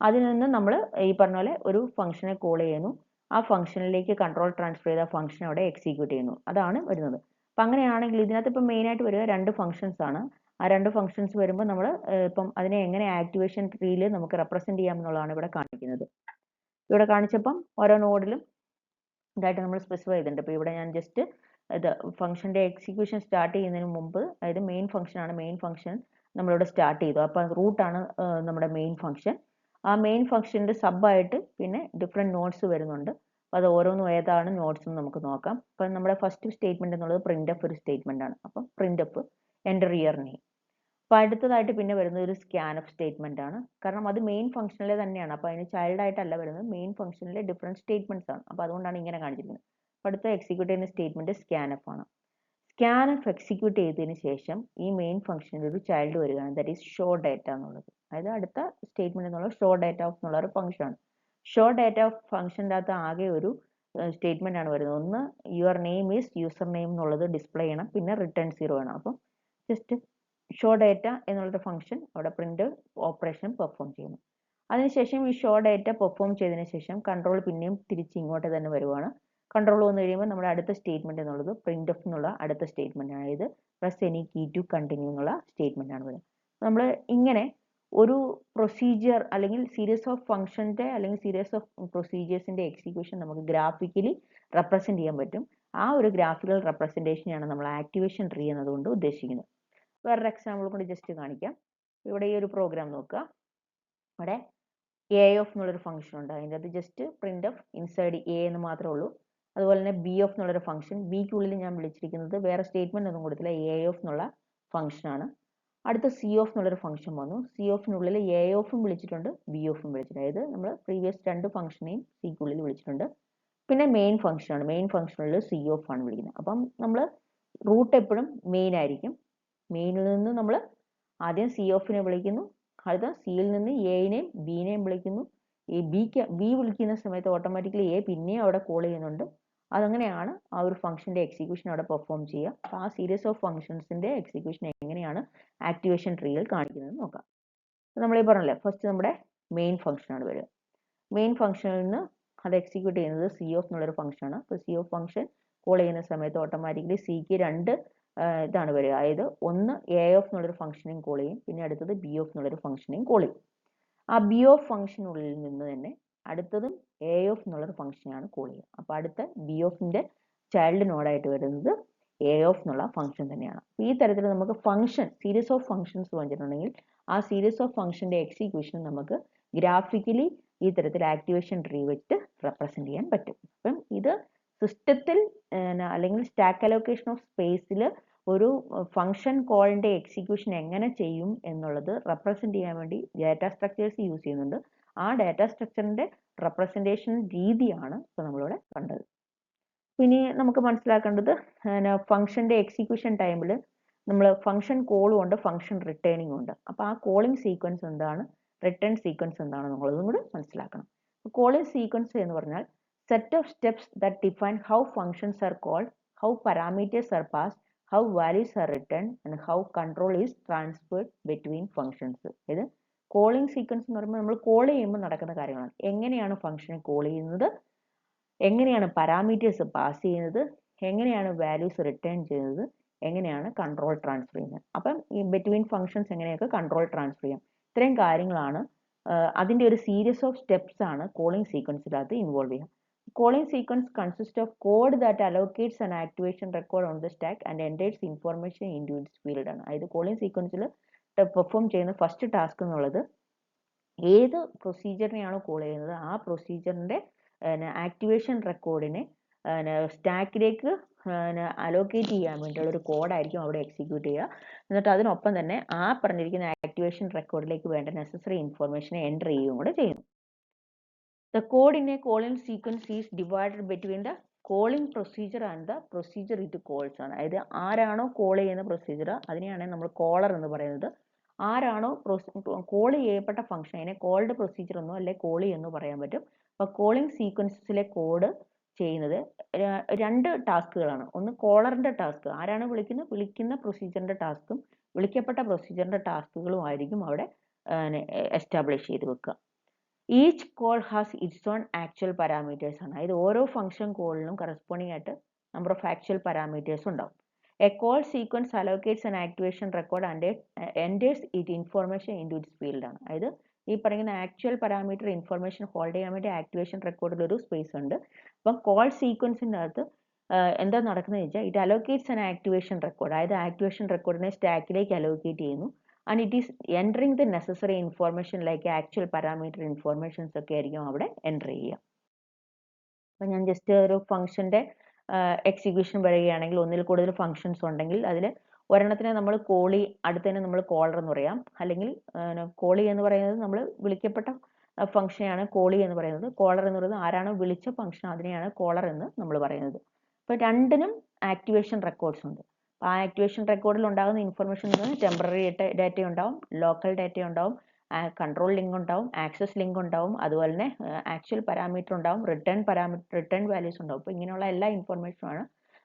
അതിൽ നിന്ന് നമ്മൾ ഈ പറഞ്ഞ പോലെ ഒരു ഫംഗ്ഷനെ കോൾ ചെയ്യുന്നു. ആ ഫംഗ്ഷനിലേക്ക് കൺട്രോൾ ട്രാൻസ്ഫർ ചെയ്ത ഫംഗ്ഷൻ അവിടെ എക്സിക്യൂട്ട് ചെയ്യുന്നു. അതാണ് വരുന്നത്. അപ്പം അങ്ങനെയാണെങ്കിൽ ഇതിനകത്ത് ഇപ്പം മെയിനായിട്ട് വരിക 2 ഫംഗ്ഷൻസ് ആണ്. ആ 2 ഫംഗ്ഷൻസ് വരുമ്പോൾ നമ്മൾ ഇപ്പം അതിനെ എങ്ങനെ ആക്ടിവേഷൻ ട്രീയിൽ നമുക്ക് റെപ്രസെൻറ്റ് ചെയ്യാം എന്നുള്ളതാണ് ഇവിടെ കാണിക്കുന്നത്. ഇവിടെ കാണിച്ചപ്പം ഓരോ നോഡിലും ഇതായിട്ട് നമ്മൾ സ്പെസിഫൈ ചെയ്തിട്ടുണ്ട്. ഇപ്പോൾ ഇവിടെ ഞാൻ ജസ്റ്റ് ഇത് ഫംഗ്ഷൻ്റെ എക്സിക്യൂഷൻ സ്റ്റാർട്ട് ചെയ്യുന്നതിന് മുമ്പ്, അതായത് മെയിൻ ഫംഗ്ഷനാണ്, മെയിൻ ഫംഗ്ഷൻ നമ്മളിവിടെ സ്റ്റാർട്ട് ചെയ്തു. അപ്പം റൂട്ടാണ് നമ്മുടെ മെയിൻ ഫംഗ്ഷൻ. ആ മെയിൻ ഫംഗ്ഷൻ്റെ സബായിട്ട് പിന്നെ ഡിഫറെൻറ്റ് നോട്ട്സ് വരുന്നുണ്ട്. അപ്പോൾ അത് ഓരോന്നും ഏതാണ് നോട്ട്സ് എന്ന് നമുക്ക് നോക്കാം. അപ്പം നമ്മുടെ ഫസ്റ്റ് സ്റ്റേറ്റ്മെൻറ്റ് എന്നുള്ളത് പ്രിൻ്റ് ഒരു സ്റ്റേറ്റ്മെൻ്റ് ആണ്. അപ്പം പ്രിൻ്റ് എൻ്റർ ഇയർ നെയിം. അപ്പോൾ അടുത്തതായിട്ട് പിന്നെ വരുന്നത് ഒരു സ്കാൻഎഫ് സ്റ്റേറ്റ്മെൻ്റ് ആണ്. കാരണം അത് മെയിൻ ഫംഗ്ഷനിലെ തന്നെയാണ്. അപ്പോൾ അതിന് ചൈൽഡായിട്ടല്ല വരുന്നത്, മെയിൻ ഫംഗ്ഷനിലെ ഡിഫറെൻറ്റ് സ്റ്റേറ്റ്മെൻറ്റ്സ് ആണ്. അപ്പോൾ അതുകൊണ്ടാണ് ഇങ്ങനെ കാണിച്ചിരിക്കുന്നത്. അപ്പോൾ അടുത്ത എക്സിക്യൂട്ട് ചെയ്യുന്ന സ്റ്റേറ്റ്മെൻറ്റ് സ്കാൻഎഫ് ആണ്. സ്കാൻഎഫ് എക്സിക്യൂട്ട് ചെയ്തതിന് ശേഷം ഈ മെയിൻ ഫംഗ്ഷനിൽ ഒരു ചൈൽഡ് വരികയാണ്, ദാറ്റ് ഈസ് ഷോ ഡാറ്റ എന്നുള്ളത്. അതായത് അടുത്ത സ്റ്റേറ്റ്മെൻറ്റ് എന്നുള്ളത് ഷോ ഡാറ്റ ഓഫ് എന്നുള്ള ഒരു ഫംഗ്ഷനാണ്. ഷോ ഡാറ്റ ഓഫ് ഫംഗ്ഷൻ്റെ അകത്ത് ആകെ ഒരു സ്റ്റേറ്റ്മെൻ്റ് ആണ് വരുന്നത്. ഒന്ന് your name is user name എന്നുള്ളത് ഡിസ്പ്ലേ ചെയ്യണം, പിന്നെ റിട്ടേൺ 0 വേണം. അപ്പം ജസ്റ്റ് ഷോ ഡാറ്റ എന്നുള്ളൊരു ഫംഗ്ഷൻ അവിടെ പ്രിൻ്റ് ഓപ്പറേഷൻ പെർഫോം ചെയ്യുന്നു. അതിനുശേഷം ഈ ഷോ ഡാറ്റ പെർഫോം ചെയ്തതിന് ശേഷം കൺട്രോൾ പിന്നെയും തിരിച്ച് ഇങ്ങോട്ട് തന്നെ വരുവാണ്. കൺട്രോൾ വന്നു കഴിയുമ്പോൾ നമ്മുടെ അടുത്ത സ്റ്റേറ്റ്മെൻറ്റ് എന്നുള്ളത് പ്രിൻ്റ് ഓഫ് എന്നുള്ള അടുത്ത സ്റ്റേറ്റ്മെൻ്റ് ആണ്. അതായത് press any key to continue എന്നുള്ള സ്റ്റേറ്റ്മെൻ്റ് ആണ് വരുന്നത്. നമ്മൾ ഇങ്ങനെ ഒരു പ്രൊസീജിയർ അല്ലെങ്കിൽ സീരീസ് ഓഫ് ഫംഗ്ഷൻ്റെ അല്ലെങ്കിൽ സീരീസ് ഓഫ് പ്രൊസീജിയേഴ്സിൻ്റെ എക്സിക്യൂഷൻ നമുക്ക് ഗ്രാഫിക്കലി റെപ്രസെൻറ്റ് ചെയ്യാൻ പറ്റും. ആ ഒരു ഗ്രാഫിക്കൽ റെപ്രസെൻറ്റേഷനെയാണ് നമ്മൾ ആക്ടിവേഷൻ ട്രീ എന്നതുകൊണ്ട് ഉദ്ദേശിക്കുന്നത്. വേറൊരു എക്സാമ്പിൾ കൂടി ജസ്റ്റ് കാണിക്കാം. ഇവിടെ ഈ ഒരു പ്രോഗ്രാം നോക്കുക. ഇവിടെ എ ഓഫ് എന്നുള്ളൊരു ഫംഗ്ഷൻ ഉണ്ട്. അതിൻ്റെ അത് just print of inside A എന്ന് മാത്രമേ ഉള്ളൂ. അതുപോലെ തന്നെ ബി ഓഫ് എന്നുള്ളൊരു ഫംഗ്ഷൻ, ബിക്കുള്ളിൽ ഞാൻ വിളിച്ചിരിക്കുന്നത് വേറെ സ്റ്റേറ്റ്മെൻ്റ് ഒന്നും കൊടുത്തില്ല, എ ഓഫ് എന്നുള്ള ഫംഗ്ഷനാണ്. അടുത്ത സി ഓഫ് എന്നുള്ളൊരു ഫംഗ്ഷൻ വന്നു. സി ഓഫിനുള്ളിൽ എ ഓഫും വിളിച്ചിട്ടുണ്ട്, ബി ഓഫും വിളിച്ചിട്ടുണ്ട്. അതായത് നമ്മൾ പ്രീവിയസ് 2 ഫംഗ്ഷനെയും സിക്കുള്ളിൽ വിളിച്ചിട്ടുണ്ട്. പിന്നെ മെയിൻ ഫംഗ്ഷനാണ്, മെയിൻ ഫംഗ്ഷനുള്ളിൽ സി ഓഫ് ആണ് വിളിക്കുന്നത്. അപ്പം നമ്മൾ റൂട്ട് എപ്പോഴും മെയിൻ ആയിരിക്കും. മെയിനിൽ നിന്ന് നമ്മൾ ആദ്യം സി ഓഫിനെ വിളിക്കുന്നു, അടുത്ത സിയിൽ നിന്ന് എനെയും ബിനെയും വിളിക്കുന്നു. ഈ ബി വിളിക്കുന്ന സമയത്ത് ഓട്ടോമാറ്റിക്കലി എ പിന്നെയും അവിടെ കോൾ ചെയ്യുന്നുണ്ട്. അതങ്ങനെയാണ് ആ ഒരു ഫംഗ്ഷൻ്റെ എക്സിക്യൂഷൻ അവിടെ പെർഫോം ചെയ്യുക. അപ്പോൾ ആ സീരീസ് ഓഫ് ഫംഗ്ഷൻസിൻ്റെ എക്സിക്യൂഷൻ എങ്ങനെയാണ് ആക്ടിവേഷൻ ട്രീയിൽ കാണിക്കുന്നത് നോക്കാം. നമ്മൾ ഈ പറഞ്ഞല്ലേ, ഫസ്റ്റ് നമ്മുടെ മെയിൻ ഫംഗ്ഷനാണ് വരിക. മെയിൻ ഫംഗ്ഷനിൽ നിന്ന് അത് എക്സിക്യൂട്ട് ചെയ്യുന്നത് സി ഓഫ് എന്നുള്ളൊരു ഫംഗ്ഷനാണ്. അപ്പോൾ സി ഓഫ് ഫംഗ്ഷൻ കോൾ ചെയ്യുന്ന സമയത്ത് ഓട്ടോമാറ്റിക്കലി സിക്ക് 2 ഇതാണ് വരിക. അതായത് ഒന്ന് എ ഓഫ് എന്നുള്ളൊരു ഫംഗ്ഷനെയും കോൾ ചെയ്യും, പിന്നെ അടുത്തത് ബി ഓഫ് എന്നുള്ളൊരു ഫംഗ്ഷനെയും കോൾ ചെയ്യും. ആ ബി ഓഫ് ഫംഗ്ഷനുള്ളിൽ നിന്ന് തന്നെ അടുത്തതും എ ഓഫ് എന്നുള്ളൊരു ഫംഗ്ഷനാണ് കോൾ ചെയ്യുക. അപ്പോൾ അടുത്ത ബി ഓഫിൻ്റെ ചൈൽഡ് നോഡായിട്ട് വരുന്നത് എ ഓഫ് എന്നുള്ള ഫംഗ്ഷൻ തന്നെയാണ്. ഈ തരത്തിൽ നമുക്ക് ഫംഗ്ഷൻ സീരീസ് ഓഫ് ഫംഗ്ഷൻസ് വന്നിട്ടുണ്ടെങ്കിൽ ആ സീരീസ് ഓഫ് ഫംഗ്ഷൻ്റെ എക്സിക്യൂഷൻ നമുക്ക് ഗ്രാഫിക്കലി ഈ തരത്തിൽ ആക്ടിവേഷൻ ട്രീ വെച്ച് റെപ്രസെൻറ്റ് ചെയ്യാൻ പറ്റും. അപ്പം ഇത് സിസ്റ്റത്തിൽ അല്ലെങ്കിൽ സ്റ്റാക്ക് അലോക്കേഷൻ ഓഫ് സ്പേസിൽ ഒരു ഫംഗ്ഷൻ കോളിൻ്റെ എക്സിക്യൂഷൻ എങ്ങനെ ചെയ്യും എന്നുള്ളത് റെപ്രസെൻറ്റ് ചെയ്യാൻ വേണ്ടി ഡാറ്റ സ്ട്രക്ചേഴ്സ് യൂസ് ചെയ്യുന്നുണ്ട്. ആ ഡാറ്റ സ്ട്രക്ചറിൻ്റെ റെപ്രസെൻറ്റേഷൻ രീതിയാണ് ഇപ്പോൾ നമ്മളിവിടെ കണ്ടത്. ഇനി നമുക്ക് മനസ്സിലാക്കേണ്ടത് ഫംഗ്ഷൻ്റെ എക്സിക്യൂഷൻ ടൈമിൽ നമ്മൾ ഫംഗ്ഷൻ കോളും ഉണ്ട്, ഫംഗ്ഷൻ റിട്ടേണിംഗ് ഉണ്ട്. അപ്പോൾ ആ കോളിംഗ് സീക്വൻസ് എന്താണ്, റിട്ടേൺ സീക്വൻസ് എന്താണ് എന്നുള്ളതും കൂടി മനസ്സിലാക്കണം. കോളിംഗ് സീക്വൻസ് എന്ന് പറഞ്ഞാൽ set of steps that define how functions are called, how parameters are passed, how values are returned, and how control is transferred between functions. ഇത് കോളിംഗ് സീക്വൻസ് എന്ന് പറയുമ്പോൾ നമ്മൾ കോൾ ചെയ്യുമ്പോൾ നടക്കുന്ന കാര്യങ്ങളാണ്. എങ്ങനെയാണ് ഫംഗ്ഷനെ കോൾ ചെയ്യുന്നത്, എങ്ങനെയാണ് പാരാമീറ്റേഴ്സ് പാസ് ചെയ്യുന്നത്, എങ്ങനെയാണ് വാല്യൂസ് റിട്ടേൺ ചെയ്യുന്നത്, എങ്ങനെയാണ് കൺട്രോൾ ട്രാൻസ്ഫർ ചെയ്യുന്നത്. അപ്പം ഈ ബിറ്റ്വീൻ ഫംഗ്ഷൻസ് എങ്ങനെയൊക്കെ കൺട്രോൾ ട്രാൻസ്ഫർ ചെയ്യാം, ഇത്രയും കാര്യങ്ങളാണ് അതിൻ്റെ ഒരു സീരീസ് ഓഫ് സ്റ്റെപ്സ് ആണ് കോളിംഗ് സീക്വൻസിനകത്ത് ഇൻവോൾവ് ചെയ്യുക. Calling sequence consists of code that allocates an activation record on the stack and enters information into its field ആണ്. അതായത് കോളിംഗ് സീക്വൻസിൽ പെർഫോം ചെയ്യുന്ന ഫസ്റ്റ് ടാസ്ക് എന്നുള്ളത് ഏത് പ്രൊസീജിയറിനെയാണോ കോൾ ചെയ്യുന്നത് ആ പ്രൊസീജിയറിൻ്റെ ആക്ടിവേഷൻ റെക്കോർഡിനെ സ്റ്റാക്കിലേക്ക് അലോക്കേറ്റ് ചെയ്യാൻ വേണ്ടിയുള്ള ഒരു കോഡായിരിക്കും അവിടെ എക്സിക്യൂട്ട് ചെയ്യുക. എന്നിട്ട് അതിനൊപ്പം തന്നെ ആ പറഞ്ഞിരിക്കുന്ന ആക്ടിവേഷൻ റെക്കോർഡിലേക്ക് വേണ്ട നെസസറി ഇൻഫർമേഷനെ എൻ്റർ ചെയ്യുകയും കൂടെ ചെയ്യുന്നു. The code in a calling sequence is divided between the calling procedure and the procedure it calls ആണ്. അതായത് ആരാണോ കോൾ ചെയ്യുന്ന പ്രൊസീജിയർ അതിനെയാണ് നമ്മൾ കോളർ എന്ന് പറയുന്നത്. ആരാണോ കോൾ ചെയ്യപ്പെട്ട ഫംഗ്ഷൻ അതിനെ കോൾഡ് പ്രൊസീജിയർ എന്നോ അല്ലെ കോളി എന്നോ പറയാൻ പറ്റും. അപ്പോൾ കോളിംഗ് സീക്വൻസിലെ കോഡ് ചെയ്യുന്നത് 2 ടാസ്കുകളാണ്. ഒന്ന് കോളറിൻ്റെ ടാസ്ക്, ആരാണ് വിളിക്കുന്ന പ്രൊസീജിയറിൻ്റെ ടാസ്കും വിളിക്കപ്പെട്ട പ്രൊസീജിയറിൻ്റെ ടാസ്കുകളും ആയിരിക്കും അവിടെ എസ്റ്റാബ്ലിഷ് ചെയ്ത് വെക്കുക. Each call has it's on actual parameters ആണ്. അതായത് ഓരോ ഫംഗ്ഷൻ കോളിനും കറസ്പോണ്ടിങ് ആയിട്ട് നമ്പർ ഓഫ് ആക്ച്വൽ പാരാമീറ്റേഴ്സ് ഉണ്ടാവും. A call sequence allocates an activation record and enters its information into its field ആണ്. അതായത് ഈ പറയുന്ന ആക്ച്വൽ പാരാമീറ്റർ ഇൻഫർമേഷൻ ഹോൾഡ് ചെയ്യാൻ വേണ്ടി ആക്ടിവേഷൻ റെക്കോർഡിൽ ഒരു സ്പേസ് ഉണ്ട്. അപ്പം കോൾ സീക്വൻസിൻ്റെ അകത്ത് എന്താ നടക്കുന്നത് വെച്ചാൽ it allocates an activation record, അതായത് ആക്ടിവേഷൻ റെക്കോർഡിനെ സ്റ്റാക്കിലേക്ക് അലോക്കേറ്റ് ചെയ്യുന്നു. And it is entering the necessary information like actual parameter informations ഒക്കെ ആയിരിക്കും അവിടെ എൻ്റർ ചെയ്യുക. അപ്പം ഞാൻ ജസ്റ്റ് ഒരു ഫംഗ്ഷൻ്റെ എക്സിക്യൂഷൻ പറയുകയാണെങ്കിൽ ഒന്നിൽ കൂടുതൽ ഫംഗ്ഷൻസ് ഉണ്ടെങ്കിൽ അതിൽ ഒരെണ്ണത്തിനെ നമ്മൾ കോളി, അടുത്തതിനെ നമ്മൾ കോളർ എന്ന് പറയാം. അല്ലെങ്കിൽ കോളി എന്ന് പറയുന്നത് നമ്മൾ വിളിക്കപ്പെട്ട ഫംഗ്ഷനെയാണ് കോളി എന്ന് പറയുന്നത്. കോളർ എന്ന് പറയുന്നത് ആരാണോ വിളിച്ച ഫംഗ്ഷൻ അതിനെയാണ് കോളർ എന്ന് നമ്മൾ പറയുന്നത്. അപ്പോൾ രണ്ടിനും ആക്ടിവേഷൻ റെക്കോർഡ്സ് ഉണ്ട്. അപ്പോൾ ആ ആക്ടിവേഷൻ റെക്കോർഡിൽ ഉണ്ടാകുന്ന ഇൻഫർമേഷൻ എന്ന് പറയുന്നത് ടെമ്പററി ഡാറ്റ ഉണ്ടാവും, ലോക്കൽ ഡാറ്റ ഉണ്ടാവും, കൺട്രോൾ ലിങ്ക് ഉണ്ടാവും, ആക്സസ് ലിങ്ക് ഉണ്ടാവും, അതുപോലെ തന്നെ ആക്ച്വൽ പാരാമീറ്റർ ഉണ്ടാവും, റിട്ടേൺ വാല്യൂസ് ഉണ്ടാവും. അപ്പോൾ ഇങ്ങനെയുള്ള എല്ലാ ഇൻഫർമേഷനുമാണ്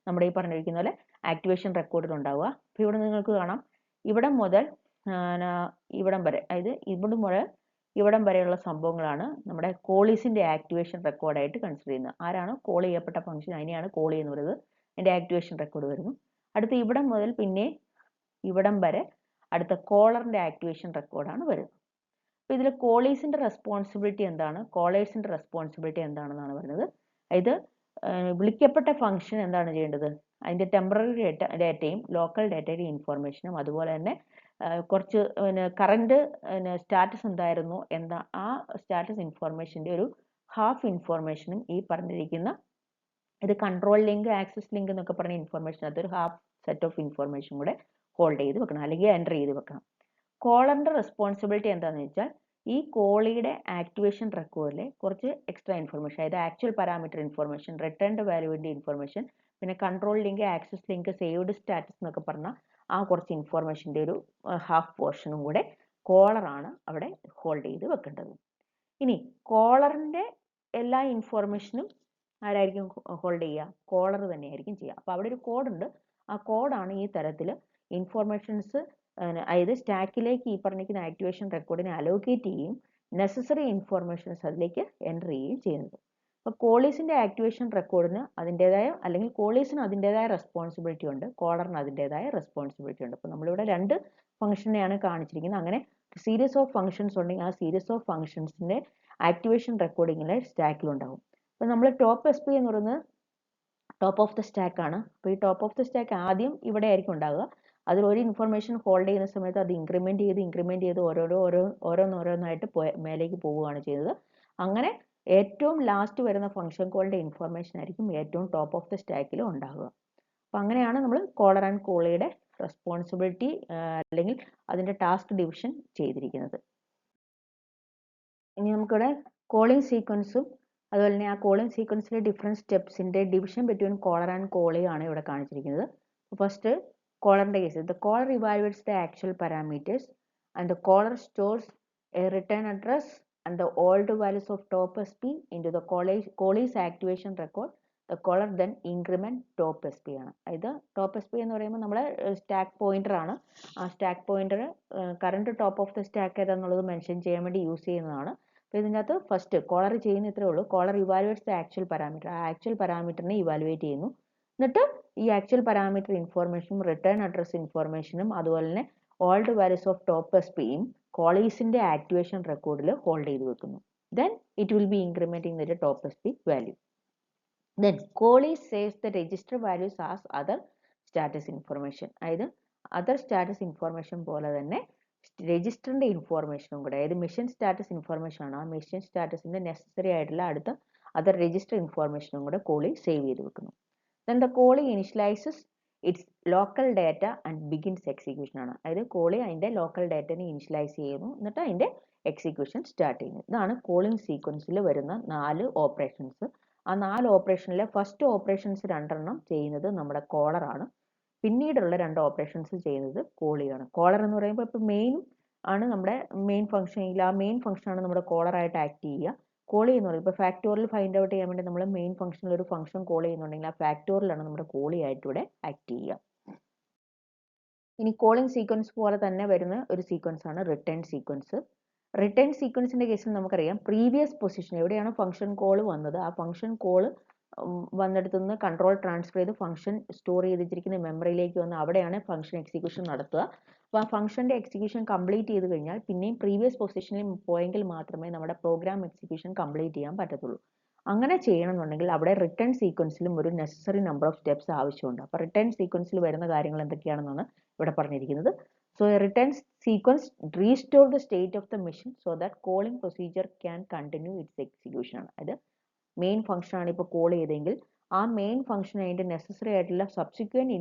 നമ്മുടെ ഈ പറഞ്ഞിരിക്കുന്ന പോലെ ആക്ടിവേഷൻ റെക്കോർഡിൽ ഉണ്ടാവുക. അപ്പോൾ ഇവിടെ നിങ്ങൾക്ക് കാണാം ഇവിടം മുതൽ ഇവിടം വരെ, അതായത് ഇവിടം വരെയുള്ള സംഭവങ്ങളാണ് നമ്മുടെ കോളീസിൻ്റെ ആക്ടിവേഷൻ റെക്കോർഡായിട്ട് കൺസിഡർ ചെയ്യുന്നത്. ആരാണോ കോൾ ചെയ്യപ്പെട്ട ഫംഗ്ഷൻ അതിനെയാണ് കോളി എന്ന് പറയുന്നത്, അതിൻ്റെ ആക്ടിവേഷൻ റെക്കോർഡ് വരുന്നു. അടുത്ത ഇവിടം മുതൽ പിന്നെ ഇവിടം വരെ അടുത്ത കോളറിൻ്റെ ആക്ടിവേഷൻ റെക്കോർഡാണ് വരുന്നത്. അപ്പോൾ ഇതിൽ കോളീസിൻ്റെ റെസ്പോൺസിബിലിറ്റി എന്താണ്, കോളേഴ്സിൻ്റെ റെസ്പോൺസിബിലിറ്റി എന്താണെന്നാണ് പറയുന്നത്. ഇത് വിളിക്കപ്പെട്ട ഫംഗ്ഷൻ എന്താണ് ചെയ്യേണ്ടത്, അതിൻ്റെ ടെമ്പററി ഡാറ്റയും ലോക്കൽ ഡാറ്റയുടെ ഇൻഫോർമേഷനും അതുപോലെ തന്നെ കുറച്ച് കറണ്ട് സ്റ്റാറ്റസ് എന്തായിരുന്നു ആ സ്റ്റാറ്റസ് ഇൻഫോർമേഷൻ്റെ ഒരു ഹാഫ് ഇൻഫോർമേഷനും ഈ പറഞ്ഞിരിക്കുന്ന ഇത് കൺട്രോൾ ലിങ്ക്, ആക്സസ് ലിങ്ക് എന്നൊക്കെ പറഞ്ഞ ഇൻഫോർമേഷൻ അതൊരു ഹാഫ് സെറ്റ് ഓഫ് ഇൻഫോർമേഷൻ കൂടെ ഹോൾഡ് ചെയ്ത് വെക്കണം, അല്ലെങ്കിൽ എൻ്റർ ചെയ്ത് വെക്കണം. കോളറിൻ്റെ റെസ്പോൺസിബിലിറ്റി എന്താണെന്ന് വെച്ചാൽ ഈ കോളിയുടെ ആക്ടിവേഷൻ റെക്കോർഡിലെ കുറച്ച് എക്സ്ട്രാ ഇൻഫർമേഷൻ, അതായത് ആക്ച്വൽ പാരാമീറ്റർ ഇൻഫർമേഷൻ, റിട്ടേൺഡ് വാല്യൂവിൻ്റെ ഇൻഫർമേഷൻ, പിന്നെ control link, access link, saved status എന്നൊക്കെ പറഞ്ഞാൽ ആ കുറച്ച് ഇൻഫോർമേഷൻ്റെ ഒരു ഹാഫ് പോർഷനും കൂടെ കോളറാണ് അവിടെ ഹോൾഡ് ചെയ്ത് വെക്കേണ്ടത്. ഇനി കോളറിൻ്റെ എല്ലാ ഇൻഫോർമേഷനും ആരായിരിക്കും ഹോൾഡ് ചെയ്യുക, കോളർ തന്നെയായിരിക്കും ചെയ്യുക. അപ്പോൾ അവിടെ ഒരു കോഡുണ്ട്, ആ കോഡാണ് ഈ തരത്തിൽ ഇൻഫോർമേഷൻസ്, അതായത് സ്റ്റാക്കിലേക്ക് ഈ പറഞ്ഞിരിക്കുന്ന ആക്ടിവേഷൻ റെക്കോർഡിനെ അലോക്കേറ്റ് ചെയ്യുകയും നെസസറി ഇൻഫോർമേഷൻസ് അതിലേക്ക് എൻ്റർ ചെയ്യുകയും ചെയ്യുന്നത്. അപ്പോൾ കോളീസിൻ്റെ ആക്ടിവേഷൻ റെക്കോർഡിന് അതിൻ്റേതായ, അല്ലെങ്കിൽ കോളീസിന് അതിൻ്റേതായ റെസ്പോൺസിബിലിറ്റി ഉണ്ട്, കോളറിന് അതിൻ്റേതായ റെസ്പോൺസിബിലിറ്റി ഉണ്ട്. അപ്പോൾ നമ്മളിവിടെ രണ്ട് ഫംഗ്ഷനെയാണ് കാണിച്ചിരിക്കുന്നത്. അങ്ങനെ സീരീസ് ഓഫ് ഫംഗ്ഷൻസ് ഉണ്ടെങ്കിൽ ആ സീരീസ് ഓഫ് ഫംഗ്ഷൻസിൻ്റെ ആക്ടിവേഷൻ റെക്കോർഡിങ്ങിലെ സ്റ്റാക്കിലുണ്ടാകും. അപ്പോൾ നമ്മൾ ടോപ്പ് എസ് പി എന്ന് പറയുന്നത് ടോപ്പ് ഓഫ് ദ സ്റ്റാക്ക് ആണ്. അപ്പോൾ ഈ ടോപ്പ് ഓഫ് ദ സ്റ്റാക്ക് ആദ്യം ഇവിടെ ആയിരിക്കും ഉണ്ടാകുക. അതിൽ ഒരു ഇൻഫർമേഷൻ ഹോൾഡ് ചെയ്യുന്ന സമയത്ത് അത് ഇൻക്രിമെൻറ്റ് ചെയ്ത് ഓരോന്നായിട്ട് മേലേക്ക് പോവുകയാണ് ചെയ്തത്. അങ്ങനെ ഏറ്റവും ലാസ്റ്റ് വരുന്ന ഫംഗ്ഷൻ കോളിൻ്റെ ഇൻഫർമേഷൻ ആയിരിക്കും ഏറ്റവും ടോപ്പ് ഓഫ് ദ സ്റ്റാക്കിൽ ഉണ്ടാകുക. അപ്പോൾ അങ്ങനെയാണ് നമ്മൾ കോളർ ആൻഡ് കോളിയുടെ റെസ്പോൺസിബിലിറ്റി അല്ലെങ്കിൽ അതിൻ്റെ ടാസ്ക് ഡിവിഷൻ ചെയ്തിരിക്കുന്നത്. ഇനി നമുക്കിവിടെ കോളിംഗ് സീക്വൻസും അതുപോലെ തന്നെ ആ കോളിംഗ് സീക്വൻസിലെ ഡിഫറെൻറ്റ് സ്റ്റെപ്സിൻ്റെ division between caller and callee ആണ് ഇവിടെ കാണിച്ചിരിക്കുന്നത്. ഫസ്റ്റ് കോളറിൻ്റെ case, the caller evaluates the actual parameters and the caller stores a return address and the old values of top S P into the callee's activation record. The caller then increment top S P ആണ്. ഇത് ടോപ്പ് എസ് പി എന്ന് പറയുമ്പോൾ നമ്മുടെ സ്റ്റാക്ക് പോയിന്റർ ആണ്. ആ stack pointer current top of the stack ഏതാണെന്നുള്ളത് മെൻഷൻ ചെയ്യാൻ വേണ്ടി യൂസ് ചെയ്യുന്നതാണ്. അപ്പോൾ ഇതിനകത്ത് ഫസ്റ്റ് കോളർ ചെയ്യുന്ന ഇത്രേ ഉള്ളൂ, caller evaluates the actual parameter, ആ ആക്ച്വൽ പാരാമീറ്ററിനെ ഇവാലുവേറ്റ് ചെയ്യുന്നു. എന്നിട്ട് ഈ ആക്ച്വൽ പാരാമീറ്റർ ഇൻഫോർമേഷനും റിട്ടേൺ അഡ്രസ് ഇൻഫോർമേഷനും അതുപോലെ തന്നെ old values of top S പിയും കോളീസിൻ്റെ ആക്ടിവേഷൻ റെക്കോർഡിൽ ഹോൾഡ് ചെയ്ത് വെക്കുന്നു. Then it will be incrementing the top S P value. Then callees saves the register values as other status information. അതായത് അതർ സ്റ്റാറ്റസ് ഇൻഫർമേഷൻ പോലെ തന്നെ രജിസ്റ്ററിൻ്റെ ഇൻഫോർമേഷനും കൂടെ, അതായത് മെഷീൻ സ്റ്റാറ്റസ് ഇൻഫോർമേഷൻ ആണ്, ആ മെഷീൻ സ്റ്റാറ്റസിൻ്റെ നെസസറി ആയിട്ടുള്ള അടുത്ത അതർ രജിസ്റ്റർ ഇൻഫോർമേഷനും കൂടെ കോളി സേവ് ചെയ്ത് വെക്കുന്നു. Then the callee initializes its local data and begins execution ആണ്. അതായത് കോളി അതിൻ്റെ ലോക്കൽ ഡാറ്റനെ ഇനിഷ്യലൈസ് ചെയ്യുന്നു, എന്നിട്ട് അതിൻ്റെ എക്സിക്യൂഷൻ സ്റ്റാർട്ട് ചെയ്യുന്നു. ഇതാണ് കോളിംഗ് സീക്വൻസിൽ വരുന്ന 4 ഓപ്പറേഷൻസ്. ആ 4 ഓപ്പറേഷനിലെ ഫസ്റ്റ് ഓപ്പറേഷൻസ് 2 ചെയ്യുന്നത് നമ്മുടെ കോളറാണ്, പിന്നീടുള്ള 2 ഓപ്പറേഷൻസ് ചെയ്യുന്നത് കോളിയാണ്. കോളർ എന്ന് പറയുമ്പോൾ ഇപ്പോൾ മെയിൻ ആണ് നമ്മുടെ മെയിൻ ഫംഗ്ഷൻ, ആ മെയിൻ ഫംഗ്ഷനാണ് നമ്മുടെ കോളറായിട്ട് ആക്ട് ചെയ്യുക. കോളി എന്ന് പറയുമ്പോൾ ഇപ്പോൾ ഫാക്ടോറിയൽ ഫൈൻഡ് ഔട്ട് ചെയ്യാൻ വേണ്ടി നമ്മൾ മെയിൻ ഫംഗ്ഷനിൽ ഒരു ഫംഗ്ഷൻ കോൾ ചെയ്യുന്നുണ്ടെങ്കിൽ ആ ഫാക്ടോറിയലാണ് നമ്മുടെ കോളിയായിട്ട് ഇവിടെ ആക്ട് ചെയ്യുക. ഇനി കോളിംഗ് സീക്വൻസ് പോലെ തന്നെ വരുന്ന ഒരു സീക്വൻസ് ആണ് റിട്ടേൺ സീക്വൻസ്. റിട്ടേൺ സീക്വൻസിൻ്റെ കേസിൽ നമുക്കറിയാം പ്രീവിയസ് പൊസിഷൻ എവിടെയാണ് ഫംഗ്ഷൻ കോൾ വന്നത് ആ ഫംഗ്ഷൻ കോൾ വന്നെടുത്തുനിന്ന് കൺട്രോൾ ട്രാൻസ്ഫർ ചെയ്ത് ഫംഗ്ഷൻ സ്റ്റോർ ചെയ്തിരിക്കുന്ന മെമ്മറിയിലേക്ക് വന്ന് അവിടെയാണ് ഫംഗ്ഷൻ എക്സിക്യൂഷൻ നടത്തുക. അപ്പോൾ ആ ഫംഗ്ഷൻ്റെ എക്സിക്യൂഷൻ കംപ്ലീറ്റ് ചെയ്ത് കഴിഞ്ഞാൽ പിന്നെയും പ്രീവിയസ് പൊസിഷനിൽ പോയെങ്കിൽ മാത്രമേ നമ്മുടെ പ്രോഗ്രാം എക്സിക്യൂഷൻ കംപ്ലീറ്റ് ചെയ്യാൻ പറ്റത്തുള്ളൂ. അങ്ങനെ ചെയ്യണമെന്നുണ്ടെങ്കിൽ അവിടെ റിട്ടേൺ സീക്വൻസിലും ഒരു നെസസറി നമ്പർ ഓഫ് സ്റ്റെപ്സ് ആവശ്യമുണ്ട്. അപ്പോൾ റിട്ടേൺ സീക്വൻസിൽ വരുന്ന കാര്യങ്ങൾ എന്തൊക്കെയാണെന്നാണ് ഇവിടെ പറഞ്ഞിരിക്കുന്നത്. So a return sequence restore the state of the machine so that calling procedure can continue its execution. അത് മെയിൻ ഫംഗ്ഷൻ ആണ് ഇപ്പോൾ കോൾ ചെയ്തെങ്കിൽ ആ മെയിൻ ഫംഗ്ഷൻ അതിൻ്റെ നെസസറി ആയിട്ടുള്ള സബ്സിക്വൻറ്റ്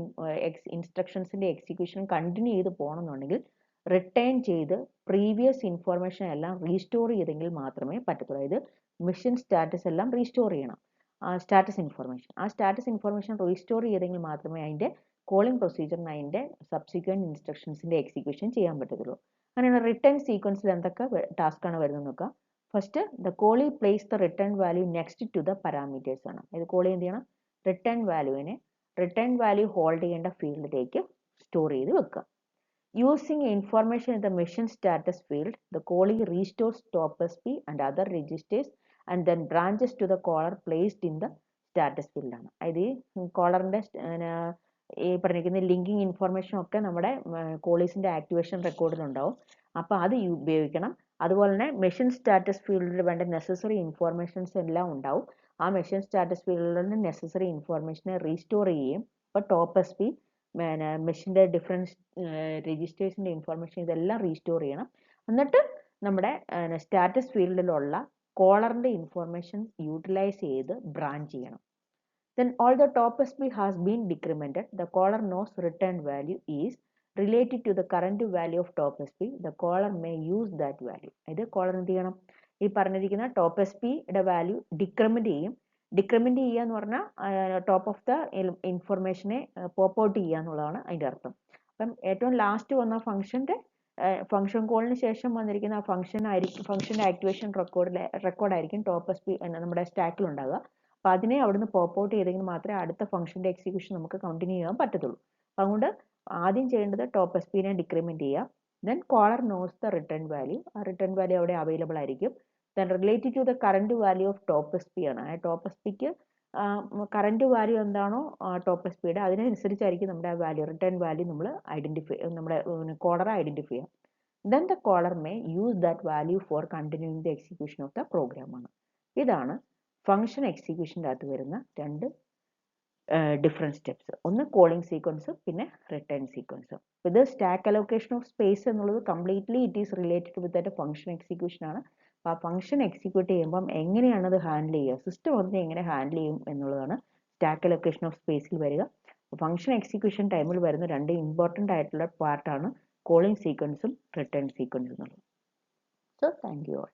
ഇൻസ്ട്രക്ഷൻസിൻ്റെ എക്സിക്യൂഷൻ കണ്ടിന്യൂ ചെയ്ത് പോകണമെന്നുണ്ടെങ്കിൽ റിട്ടേൺ ചെയ്ത് പ്രീവിയസ് ഇൻഫോർമേഷൻ എല്ലാം റീസ്റ്റോർ ചെയ്തെങ്കിൽ മാത്രമേ പറ്റത്തുള്ളൂ. അതായത് മിഷൻ സ്റ്റാറ്റസ് എല്ലാം റീസ്റ്റോർ ചെയ്യണം. സ്റ്റാറ്റസ് ഇൻഫോർമേഷൻ റീസ്റ്റോർ ചെയ്തെങ്കിൽ മാത്രമേ അതിൻ്റെ കോളിംഗ് പ്രൊസീജിയറിന് അതിൻ്റെ സബ്സിക്വൻറ്റ് ഇൻസ്ട്രക്ഷൻസിൻ്റെ എക്സിക്യൂഷൻ ചെയ്യാൻ പറ്റത്തുള്ളൂ. അങ്ങനെയാണ് റിട്ടേൺ സീക്വൻസിൽ എന്തൊക്കെ ടാസ്ക്കാണ് വരുന്നത് നോക്കാം. First the callee place the return value next to the parameters ആണ്. ഇത് കോളി എന്ത് ചെയ്യണം? റിട്ടേൺ വാല്യൂ ഹോൾഡ് ചെയ്യേണ്ട ഫീൽഡിലേക്ക് സ്റ്റോർ ചെയ്ത് വെക്കുക. Using information in the machine status field the callee restores top S P and other registers and then branches to the caller placed in the status ഫീൽഡാണ്. അതായത് ഈ കോളറിൻ്റെ ഈ പറഞ്ഞിരിക്കുന്ന ലിങ്കിങ് ഇൻഫോർമേഷൻ ഒക്കെ നമ്മുടെ കോളീസിൻ്റെ ആക്ടിവേഷൻ റെക്കോർഡിലുണ്ടാവും. അപ്പോൾ അത് ഉപയോഗിക്കണം. അതുപോലെ തന്നെ മെഷീൻ സ്റ്റാറ്റസ് ഫീൽഡിൽ വേണ്ട നെസസറി ഇൻഫോർമേഷൻസ് എല്ലാം ഉണ്ടാവും. ആ മെഷീൻ സ്റ്റാറ്റസ് ഫീൽഡിൽ നിന്ന് നെസസറി ഇൻഫോർമേഷനെ റീസ്റ്റോർ ചെയ്യുകയും ഇപ്പോൾ ടോപ്പ് എസ് പി മെഷീൻ്റെ ഡിഫറൻസ് രജിസ്റ്റേഴ്സിൻ്റെ ഇൻഫോർമേഷൻ ഇതെല്ലാം റീസ്റ്റോർ ചെയ്യണം. എന്നിട്ട് നമ്മുടെ സ്റ്റാറ്റസ് ഫീൽഡിലുള്ള കോളറിൻ്റെ ഇൻഫോർമേഷൻ യൂട്ടിലൈസ് ചെയ്ത് ബ്രാഞ്ച് ചെയ്യണം. Then all the top SP has been decremented. The caller knows return value is related to the current value of top SP. The caller may use that value. ഇത് caller എന്ത് ചെയ്യണം? ഈ പറഞ്ഞിരിക്കുന്ന ടോപ്പ് എസ് പിയുടെ വാല്യൂ ഡിക്രിമെൻറ്റ് ചെയ്യും. ഡിക്രിമെൻറ്റ് ചെയ്യുക എന്ന് പറഞ്ഞാൽ ടോപ്പ് ഓഫ് ദ ഇൻഫർമേഷനെ പോപ്പ് ഔട്ട് ചെയ്യുക എന്നുള്ളതാണ് അതിൻ്റെ അർത്ഥം. അപ്പം ഏറ്റവും ലാസ്റ്റ് വന്ന ഫംഗ്ഷൻ കോളിന് ശേഷം വന്നിരിക്കുന്ന ആ ഫംഗ്ഷൻ്റെ ആക്ടിവേഷൻ റെക്കോർഡായിരിക്കും ടോപ്പ് എസ് പി നമ്മുടെ സ്റ്റാക്കിൽ ഉണ്ടാകുക. അപ്പോൾ അതിനെ അവിടുന്ന് പോപ്പ് ഔട്ട് ചെയ്തെങ്കിൽ മാത്രമേ അടുത്ത ഫംഗ്ഷൻ്റെ എക്സിക്യൂഷൻ നമുക്ക് കണ്ടിന്യൂ ചെയ്യാൻ പറ്റത്തുള്ളൂ. അപ്പോൾ അതുകൊണ്ട് ആദ്യം ചെയ്യേണ്ടത് ടോപ്പ് എസ് പിനെ ഡിക്രിമെൻറ്റ് ചെയ്യുക. Then caller knows the return value. ആ റിട്ടേൺ വാല്യൂ അവിടെ അവൈലബിൾ ആയിരിക്കും. Then related to the current value of top S P ആണ്. ആ ടോപ്പ് എസ് പിക്ക് കറണ്ട് വാല്യൂ എന്താണോ ടോപ്പ് എസ് പിയുടെ അതിനനുസരിച്ചായിരിക്കും നമ്മുടെ ആ വാല്യൂ റിട്ടേൺ വാല്യൂ നമ്മൾ നമ്മുടെ കോളർ ഐഡൻറ്റിഫൈ ചെയ്യാം. Then the caller may use that value for continuing the execution of the program ആണ്. ഇതാണ് ഫംഗ്ഷൻ എക്സിക്യൂഷൻ്റെ അകത്ത് വരുന്ന രണ്ട് ഡിഫറെൻറ്റ് സ്റ്റെപ്സ്. ഒന്ന് കോളിംഗ് സീക്വൻസ്, പിന്നെ റിട്ടേൺ സീക്വൻസ്. ഇത് സ്റ്റാക്ക് അലോക്കേഷൻ ഓഫ് സ്പേസ് എന്നുള്ളത് completely it is related with that function execution ആണ്. അപ്പോൾ ആ ഫംഗ്ഷൻ എക്സിക്യൂട്ട് ചെയ്യുമ്പം എങ്ങനെയാണ് അത് ഹാൻഡിൽ ചെയ്യുക, സിസ്റ്റം അതിനെ എങ്ങനെ ഹാൻഡിൽ ചെയ്യും എന്നുള്ളതാണ് സ്റ്റാക്ക് അലോക്കേഷൻ ഓഫ് സ്പേസിൽ വരിക. ഫംഗ്ഷൻ എക്സിക്യൂഷൻ ടൈമിൽ വരുന്ന രണ്ട് ഇമ്പോർട്ടൻ്റ് ആയിട്ടുള്ള പാർട്ടാണ് കോളിംഗ് സീക്വൻസും റിട്ടേൺ സീക്വൻസും എന്നുള്ളത്. So thank you all.